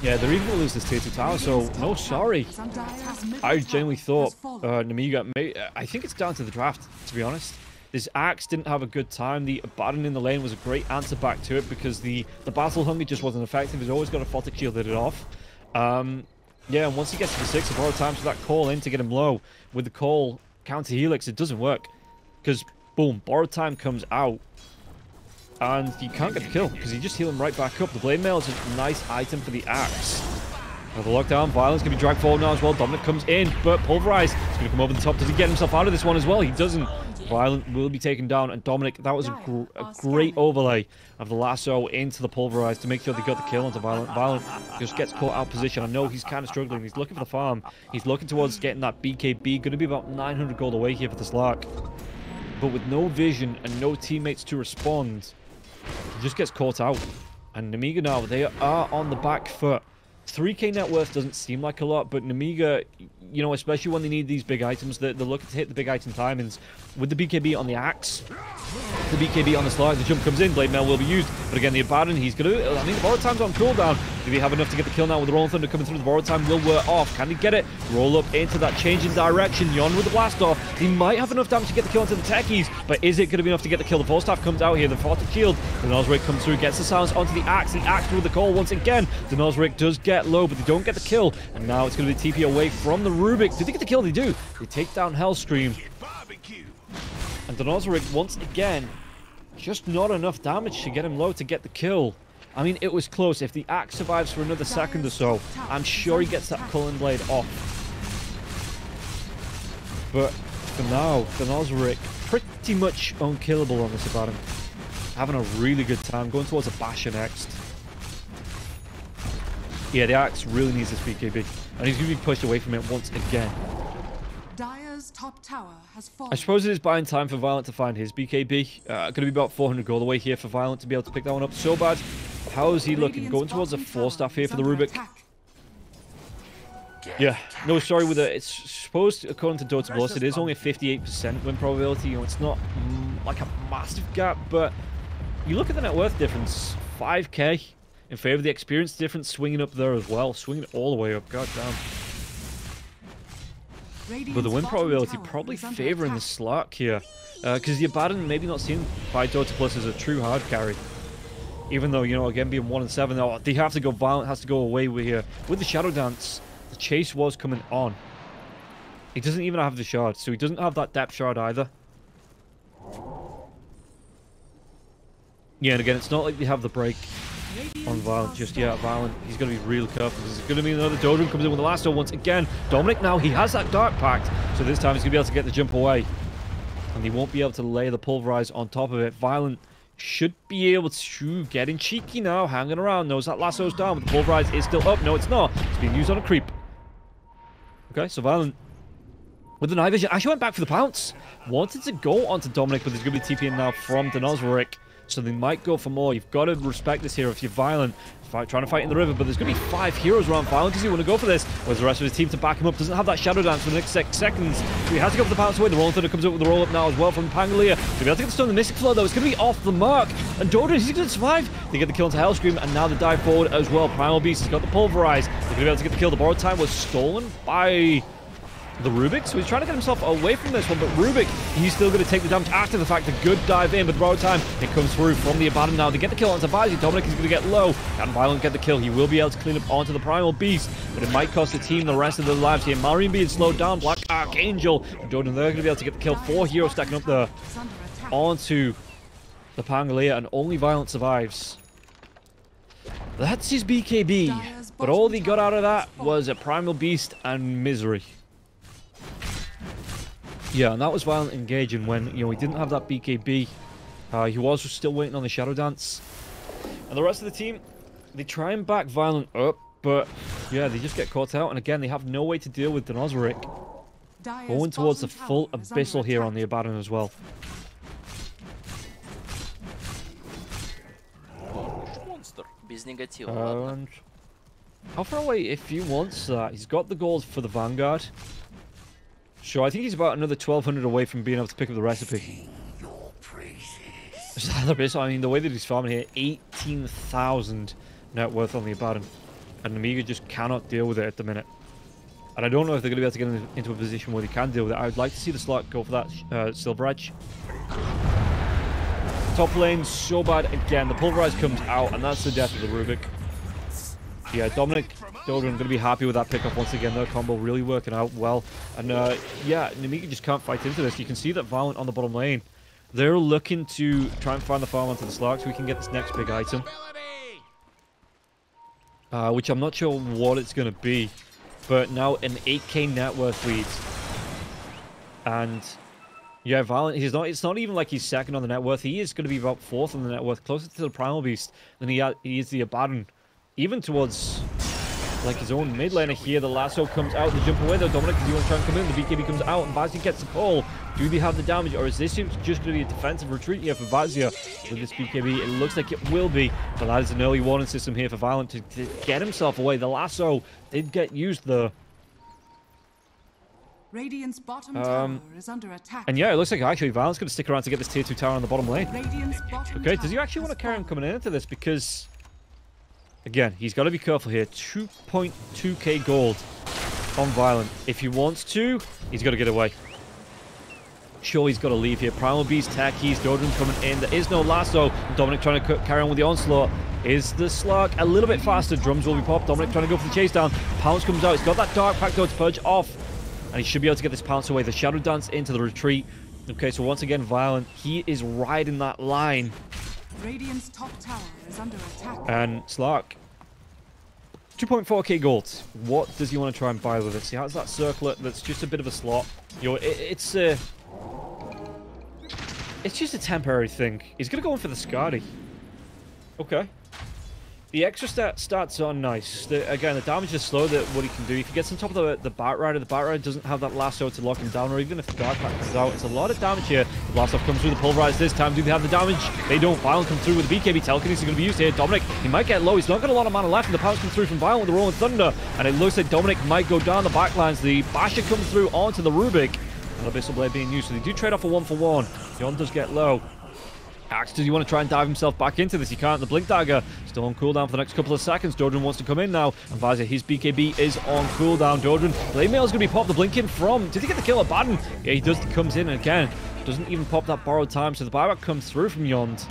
Yeah, they're even going to lose this tier 2 tower, so no sorry. I genuinely thought Nemiga, I think it's down to the draft, to be honest. This axe didn't have a good time. The Abaddon in the lane was a great answer back to it because the battle hunger just wasn't effective. He's always got a Photic Shield that it off. Yeah, and once he gets to the 6, the borrowed time for that call in to get him low. With the call counter Helix, it doesn't work. Because, boom, borrowed time comes out. And you can't get the kill because you just heal him right back up. The Blade Mail is a nice item for the axe. Now the lockdown, Violence going to be dragged forward now as well. Dominic comes in, but Pulverize is going to come over the top. Does he get himself out of this one as well? He doesn't. Violent will be taken down, and Dominic, that was a great overlay of the lasso into the Pulverize to make sure they got the kill onto Violent. Violent just gets caught out of position. I know he's kind of struggling. He's looking for the farm. He's looking towards getting that BKB. Going to be about 900 gold away here for this Lark. But with no vision and no teammates to respond, he just gets caught out. And Nemiga now, they are on the back foot. 3k net worth doesn't seem like a lot, but Nemiga, you know, especially when they need these big items, they're looking to hit the big item timings. With the BKB on the axe, the BKB on the slide, the jump comes in, Blade Mail will be used. But again, the Abaddon, he's going to, I mean, the borrowed time's on cooldown. Do we have enough to get the kill now with the Rolling Thunder coming through? The borrowed time will wear off. Can he get it? Roll up into that change in direction. Yon with the blast off. He might have enough damage to get the kill onto the techies, but is it going to be enough to get the kill? The Falstaff comes out here, the Photic Shield. The Nosric comes through, gets the silence onto the axe with the call once again. The Nosric does get low, but they don't get the kill. And now it's going to be TP away from the Rubik. Do they get the kill? They do. They take down Hellstream. And the Nosric, once again, just not enough damage to get him low to get the kill. I mean, it was close. If the axe survives for another second or so, I'm sure he gets that Cullen Blade off. But for now, the Nosric pretty much unkillable on this Abaddon. Having a really good time. Going towards a Basher next. Yeah, the axe really needs this BKB. And he's going to be pushed away from it once again. Dire's top tower has fallen. I suppose it is buying time for Violent to find his BKB. Going to be about 400 gold away here for Violent to be able to pick that one up. So bad. How is he looking? Going towards a 4-staff here for the Rubik. Yeah, no, sorry with it. It's supposed, according to Dota Plus, it is only a 58% win probability. You know, it's not like a massive gap, but you look at the net worth difference, 5k in favor of the experience difference, swinging up there as well, swinging all the way up. God damn. But the win probability probably favoring the Slark here, because the Abaddon maybe not seen by Dota Plus as a true hard carry. Even though, you know, again being 1 and 7, oh, they have to go Violent, has to go away with here. With the Shadow Dance, the chase was coming on. He doesn't even have the shard, so he doesn't have that depth shard either. Yeah, and again, it's not like they have the break on Violent just yet. Violent, he's going to be real careful. There's going to be another Dodrum comes in with the lasso once again. Dominic now, he has that Dark Pact, so this time he's going to be able to get the jump away. And he won't be able to lay the Pulverize on top of it. Violent should be able to get in cheeky now, hanging around, knows that lasso's down, but the Pulverize is still up. No, it's not. It's being used on a creep. Okay, so Violent with the night vision actually went back for the pounce. Wanted to go onto Dominic, but there's going to be TP in now from Denozric. So they might go for more. You've got to respect this here if you're Violent. Trying to fight in the river, but there's going to be 5 heroes around Violent. Does he want to go for this? Where's the rest of his team to back him up? Doesn't have that Shadow Dance for the next 6 seconds. So he has to go for the pounce away. The Rolling Thunder comes up with the roll-up now as well from Pangolier. To be able to get the stun, the Mystic Flow, though, it's going to be off the mark. And Dodrin, he's going to survive. They get the kill into Hellscream, and now they dive forward as well. Primal Beast has got the Pulverize. They're going to be able to get the kill. The borrowed time was stolen by the Rubik, so he's trying to get himself away from this one, but Rubik, he's still going to take the damage after the fact. A good dive in, but the borrowed time, it comes through from the Abaddon now. They get the kill onto Vizier. Dominic is going to get low, and Violent get the kill. He will be able to clean up onto the Primal Beast, but it might cost the team the rest of their lives here. Marine being slowed down, Black Archangel, and Jordan, they're going to be able to get the kill. 4 heroes stacking up there onto the Pangolier, and only Violent survives. That's his BKB, but all he got out of that was a Primal Beast and Misery. Yeah, and that was Violent engaging when, you know, he didn't have that BKB. He was still waiting on the Shadow Dance. And the rest of the team, they try and back Violent up, but yeah, they just get caught out. And again, they have no way to deal with Denozeric. Going towards the full Abyssal here on the Abaddon as well. And how far away if he wants that? He's got the gold for the Vanguard. Sure, I think he's about another 1,200 away from being able to pick up the recipe. I mean, the way that he's farming here, 18,000 net worth on the Abaddon. And Nemiga just cannot deal with it at the minute. And I don't know if they're going to be able to get into a position where they can deal with it. I would like to see the slot go for that Silver Edge. Top lane, so bad again. The Pulverize comes out, and that's the death of the Rubik. Yeah, Dominic, Doldrin going to be happy with that pickup once again. Their combo really working out well. And yeah, Nemiga just can't fight into this. You can see that Violent on the bottom lane. They're looking to try and find the farm onto the Slark so we can get this next big item. Which I'm not sure what it's going to be. But now an 8k net worth lead. And yeah, Violent, it's not even like he's second on the net worth. He is going to be about 4th on the net worth, closer to the Primal Beast than he is the Abaddon. Even towards like his own mid laner here. The lasso comes out, the jump away though. Dominic, does he want to try and come in? The BKB comes out and Vazia gets the call. Do they have the damage, or is this just going to be a defensive retreat here for Vazia with this BKB? It looks like it will be, but that is an early warning system here for Violent to get himself away. The lasso did get used though. Radiant's bottom tower is under attack. And yeah, it looks like actually Violent's going to stick around to get this tier 2 tower on the bottom lane. Radiant's bottom Okay, does he tower actually want to has carry on fallen. coming into this? Because again, he's got to be careful here. 2.2k gold on Violent. If he wants to, he's got to get away. Sure, he's got to leave here. Primal Beast, Techies, Doldrin coming in. There is no lasso. Dominic trying to carry on with the onslaught. Is the Slark a little bit faster? Drums will be popped. Dominic trying to go for the chase down. Pounce comes out. He's got that Dark Pact though to purge off. And he should be able to get this Pounce away. The Shadow Dance into the retreat. Okay, so once again, Violent. He is riding that line. Radiant's top tower is under attack. And Slark, 2.4k gold. What does he want to try and buy with it? See, how's that circlet that's just a bit of a slot? You know, it's just a temporary thing. He's going to go in for the Skadi. Okay. The extra stats are nice. Again, the damage is slow, what he can do. If he gets on top of the Batrider, the Batrider doesn't have that lasso to lock him down, or even if the Dark Pact comes out, it's a lot of damage here. The blast off comes through the Pulverize this time. Do they have the damage? They don't. Violent come through with the BKB. Telekinesis is going to be used here. Dominic, he might get low. He's not got a lot of mana left, and the Pounce comes through from Violent with the Rolling Thunder, and it looks like Dominic might go down the backlines. The Basher comes through onto the Rubik, and Abyssal Blade being used, so they do trade off a 1-for-1. Yon does get low. Axe, does he want to try and dive himself back into this? He can't. The Blink Dagger still on cooldown for the next couple of seconds. Doldrin wants to come in now. And Vazia, his BKB is on cooldown. Doldrin, Blade Mail is going to be popped. The Blink in from. Did he get the kill? Abaddon? Yeah, he does. He comes in again. Doesn't even pop that borrowed time. So the buyback comes through from Yond.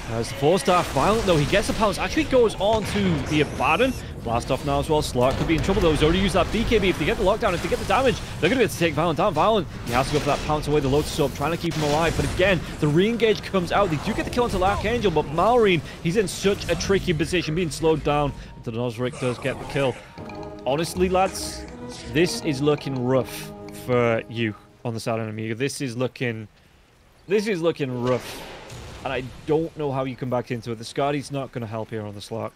There's the 4-star. Violent though. He gets the Pounce. Actually goes on to the Abaddon. Blast off now as well. Slark could be in trouble though. He's already used that BKB. If they get the lockdown, if they get the damage, they're going to be able to take Violent down. Violent, he has to go for that Pounce away the Lotus Orb, trying to keep him alive. But again, the re-engage comes out. They do get the kill onto Archangel, but Malrine, he's in such a tricky position, being slowed down. The Denozeric does get the kill. Honestly, lads, this is looking rough for you on the side of Nemiga. This is looking rough. And I don't know how you come back into it. The Skadi's not going to help here on the Slark.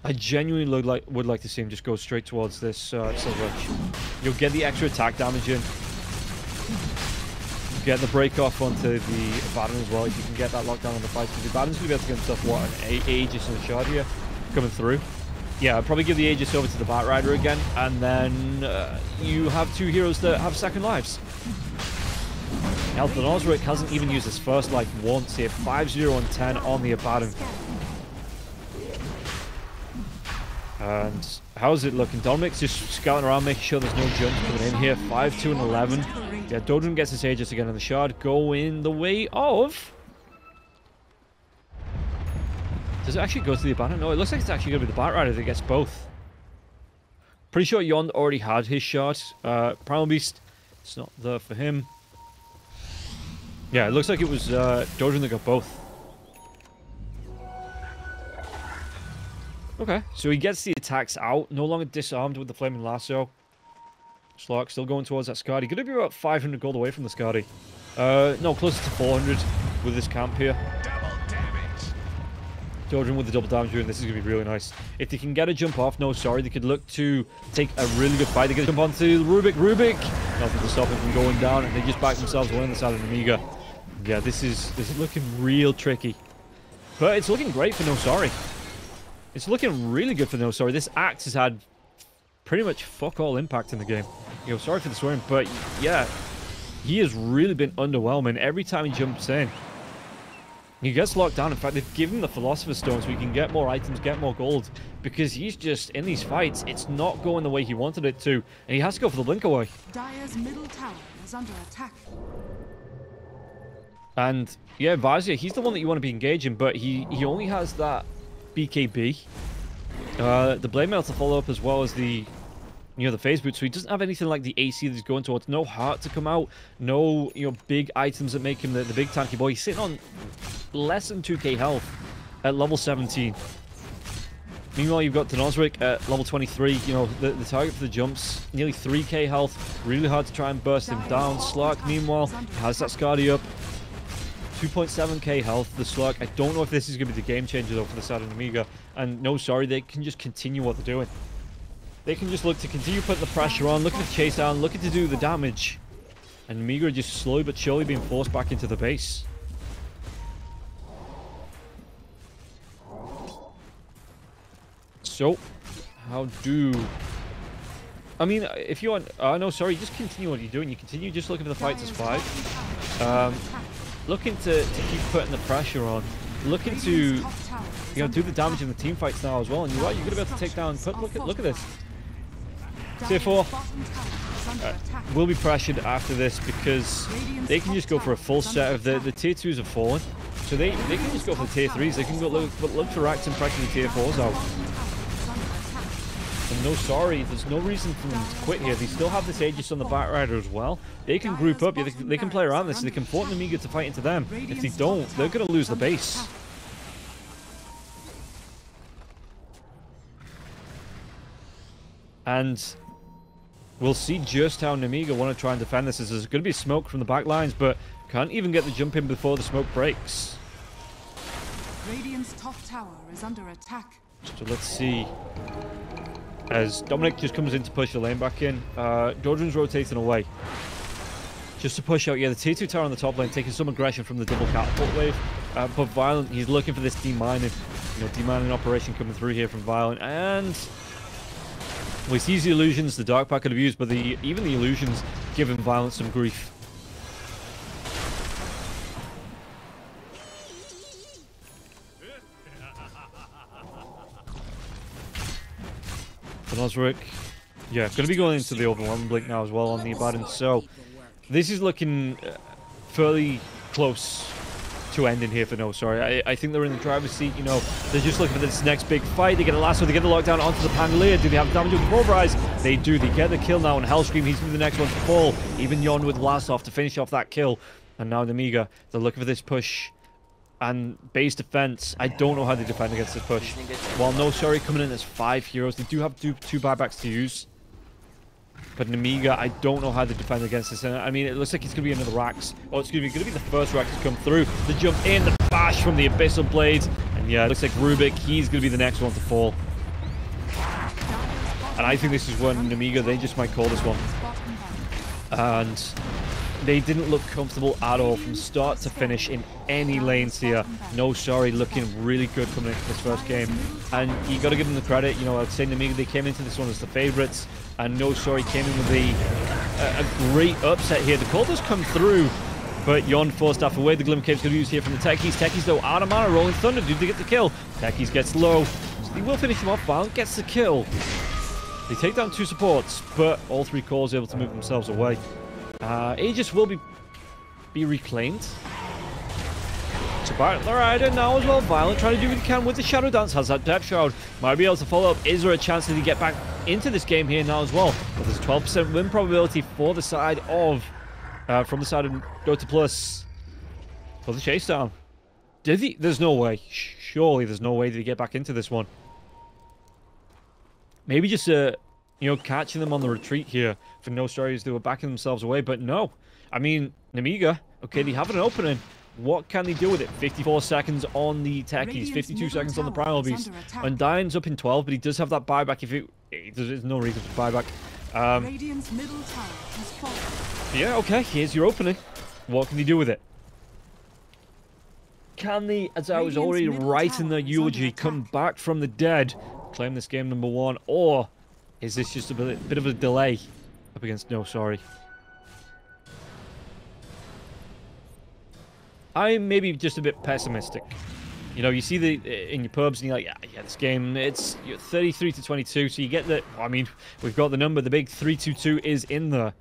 I genuinely would like to see him just go straight towards this Silver Edge. You'll get the extra attack damage in. Get the break off onto the Abaddon as well if you can get that lockdown on the fight. Because the Abaddon's going to be able to get himself, what, an Aegis and a Shard here coming through. Yeah, I'll probably give the Aegis over to the Batrider again. And then you have two heroes that have second lives. Now, the Denozeric hasn't even used his first life once here. 5-0 and 10 on the Abaddon. And how's it looking? Dominic's just scouting around, making sure there's no jumps coming in here. 5-2 and 11. Yeah, Doldrin gets his Aegis again, and the Shard go in the way of... Does it actually go to the Abaddon? No, it looks like it's actually going to be the Batrider that gets both. Pretty sure Yond already had his Shard. Primal Beast, it's not there for him. Yeah, it looks like it was Dodrin that got both. Okay, so he gets the attacks out, no longer disarmed with the Flaming Lasso. Slark still going towards that Skadi. Going to be about 500 gold away from the Skadi. No, closer to 400 with this camp here. Dodrin with the double damage here, and this is going to be really nice. If they can get a jump off, no, sorry, they could look to take a really good fight. They're going to jump onto Rubik. Nothing to stop him from going down, and they just back themselves one on the side of Nemiga. Yeah, this is looking real tricky. But it's looking great for No Sorry. It's looking really good for No Sorry. This axe has had pretty much fuck all impact in the game. You know, sorry for the swearing, but yeah, he has really been underwhelming every time he jumps in. He gets locked down. In fact, they've given him the Philosopher's Stone so he can get more items, get more gold. Because he's just, in these fights, it's not going the way he wanted it to. And he has to go for the blink away. Dire's middle tower is under attack. And, yeah, Vazia, he's the one that you want to be engaging, but he only has that BKB. The Blade Mail to follow up as well as the... You know, the phase boot, so he doesn't have anything like the AC that he's going towards. No heart to come out. No, you know, big items that make him the big tanky boy. He's sitting on less than 2k health at level 17. Meanwhile, you've got Denozric at level 23. You know, the target for the jumps, nearly 3k health. Really hard to try and burst him down. Slark, meanwhile, has that Skadi up. 2.7k health. The Slark, I don't know if this is going to be the game changer, though, for the side of Nemiga. And no, sorry, they can just continue what they're doing. They can just look to continue putting the pressure on, looking to chase down, looking to do the damage. And Nemiga are just slowly but surely being forced back into the base. So, how do... I mean, if you want... no, sorry, just continue what you're doing. You continue just looking for the fight to survive. Looking to keep putting the pressure on. Looking to, you know, do the damage in the team fights now as well. And you're right, you're going to be able to take down... Look at this. Tier 4 will be pressured after this because they can just go for a full set of the tier 2s have fallen. So they can just go for the tier 3s. They can go look for racks and pressure the tier 4s out. And no, sorry, there's no reason for them to quit here. They still have this Aegis on the Batrider as well. They can group up. Yeah, they can play around this. They can force Nemiga to fight into them. If they don't, they're going to lose the base. And we'll see just how Nemiga want to try and defend this. There's going to be smoke from the back lines, but can't even get the jump in before the smoke breaks. Radiant's top tower is under attack. So let's see. As Dominic just comes in to push the lane back in, Dodrin's rotating away. Just to push out, yeah, the tier 2 tower on the top lane, taking some aggression from the double catapult wave. But Violent, he's looking for this demining, you know, demining operation coming through here from Violent. And... well, he sees the illusions the Dark Pack could have used, but even the illusions give him Violent some grief. Denozric, yeah, going to be going into the Overwhelming Blink now as well on the Abaddon. So this is looking fairly close to ending here for No Sorry. I think they're in the driver's seat, you know. They're just looking for this next big fight. They get a lasso, they get the lockdown onto the Pangolier. Do they have damage with the Pulverize? They do. They get the kill now on Hellscream. He's going to be the next one to fall. Even Yon with Lasso to finish off that kill. And now Nemiga, they're looking for this push. And base defense, I don't know how they defend against this push. While No Sorry coming in as 5 heroes, they do have two buybacks to use. But Nemiga, I don't know how they defend against this. And I mean, it looks like it's going to be another Rax. Oh, excuse me, going to be the first Rax to come through. The jump in, the bash from the Abyssal Blades. And yeah, it looks like Rubik, he's going to be the next one to fall. And I think this is when Nemiga, they just might call this one. And they didn't look comfortable at all from start to finish in any lanes here. No Sorry, looking really good coming into this first game. And you got to give them the credit. You know, I'd say Nemiga, they came into this one as the favorites. And No Sorry came in with a great upset here. The call does come through, but Yon forced off away. The Glimmer Cave's going to be used here from the Techies. Techies, though, out of mana. Rolling Thunder. Do they get the kill? Techies gets low. So they will finish him off. Violent gets the kill. They take down 2 supports, but all 3 cores able to move themselves away. Aegis will be reclaimed. So Batrider now as well. Violent trying to do what he can with the Shadow Dance. Has that Death Shroud. Might be able to follow up. Is there a chance that he get back into this game here now as well? But there's a 12% win probability for the side of... from the side of Dota Plus. for the chase down. Did he? There's no way. Surely there's no way that he get back into this one. Maybe just, you know, catching them on the retreat here for no stories. They were backing themselves away, but no. I mean, Nemiga, okay, they have an opening. What can they do with it? 54 seconds on the techies, 52 seconds on the primal beast. Undyne's up in 12, but he does have that buyback. There's no reason for buyback. Radiant's middle tower has fallen. Yeah, okay, here's your opening. What can they do with it? Can they, as I was already writing the eulogy, come back from the dead, claim this game number 1, or is this just a bit of a delay up against No Sorry? I'm maybe just a bit pessimistic. You know, you see in your pubs and you're like, yeah, this game, it's 33-22, so you get the, I mean, we've got the number, the big 3-2-2 is in there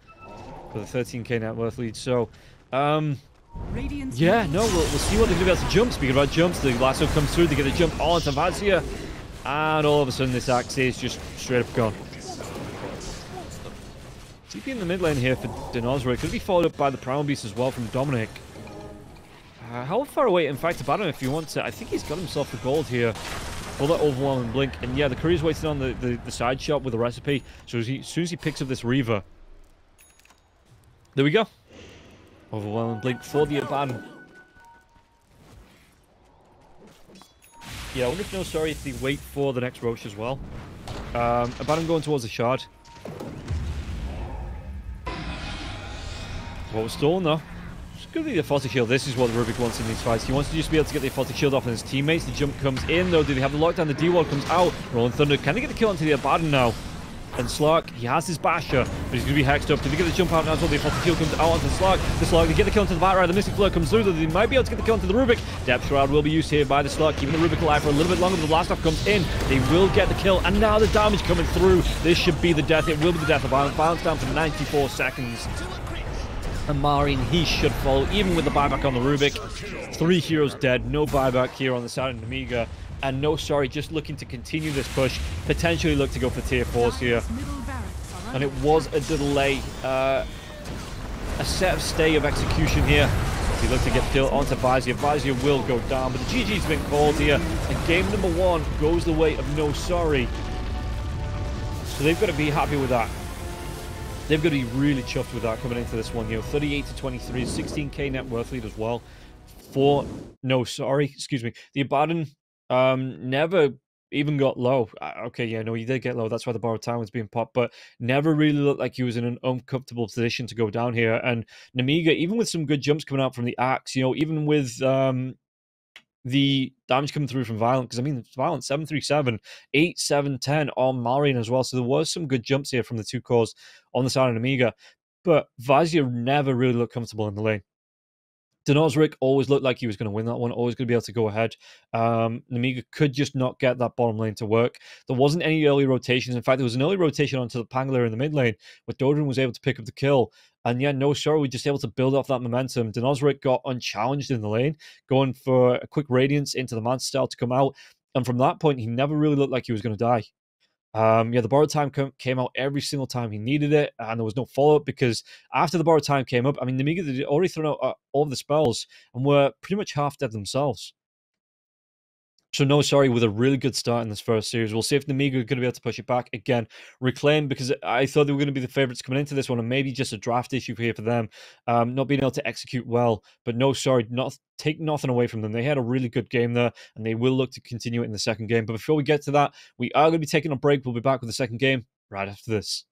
for the 13k net worth lead, so, yeah, no, we'll see what they do about the jump. Speaking about jumps, the lasso comes through, they get a jump onto Vazia, and all of a sudden this axe is just straight up gone. TP in the mid lane here for Denozra. Could be followed up by the Primal Beast as well from Dominic. How far away, in fact, about him if you want to? I think he's got himself the gold here for that overwhelming blink. And yeah, the courier's waiting on the side shot with the recipe. So as soon as he picks up this Reaver, there we go. Overwhelming blink for the Abaddon. Yeah, I wonder if No Sorry if they wait for the next Roach as well. Abaddon going towards the shard. What was stolen though? It's going to be the Photic Shield. This is what Rubik wants in these fights. He wants to just be able to get the Photic Shield off on his teammates. The jump comes in though. Do they have the lockdown? The D-Wall comes out. Rolling Thunder. Can they get the kill onto the Abaddon now? And Slark, he has his Basher, but he's going to be hexed up. Did they get the jump out now as well? The Photic Shield comes out onto Slark. The Slark, they get the kill onto the Batrider. The Mystic Flare comes through. They might be able to get the kill onto the Rubik. Depth Shroud will be used here by the Slark, keeping the Rubik alive for a little bit longer. The blast off comes in. They will get the kill, and now the damage coming through. This should be the death. It will be the death of Violence. Violence down for 94 seconds. And Marine, he should fall, even with the buyback on the Rubik. 3 heroes dead, no buyback here on the side of Nemiga. And No Sorry, just looking to continue this push, potentially look to go for tier 4s here. And it was a delay, a set of stay of execution here. He looked to get the kill onto Vazia. Vazia will go down, but the GG's been called here. And game number 1 goes the way of No Sorry. So they've got to be happy with that. They've got to be really chuffed with that coming into this one. You know, 38-23, 16k net worth lead as well for No Sorry. Excuse me. The Abaddon never even got low. Okay, yeah, no, he did get low. That's why the borrowed time was being popped, but never really looked like he was in an uncomfortable position to go down here. And Nemiga, even with some good jumps coming out from the axe, you know, even with the damage coming through from Violent, because I mean, Violent 737, 8, 7, 10 on Marion as well. So there was some good jumps here from the 2 cores on the side of Nemiga, but Vazia never really looked comfortable in the lane. Denozric always looked like he was going to win that one, always going to be able to go ahead. Nemiga could just not get that bottom lane to work. There wasn't any early rotations. In fact, there was an early rotation onto the Pangler in the mid lane, where Dodrin was able to pick up the kill. And yeah, No Sorry, we just able to build off that momentum. Denozric got unchallenged in the lane, going for a quick Radiance into the Manta style to come out. And from that point, he never really looked like he was going to die. Yeah, the borrowed time came out every single time he needed it, and there was no follow-up because after the borrowed time came up, I mean, Nemiga had already thrown out all of the spells and were pretty much half dead themselves. So No Sorry with a really good start in this first series. We'll see if Nemiga are going to be able to push it back. Again, Reclaim, because I thought they were going to be the favourites coming into this one, and maybe just a draft issue here for them, not being able to execute well. But No Sorry, take nothing away from them. They had a really good game there, and they will look to continue it in the second game. But before we get to that, we are going to be taking a break. We'll be back with the second game right after this.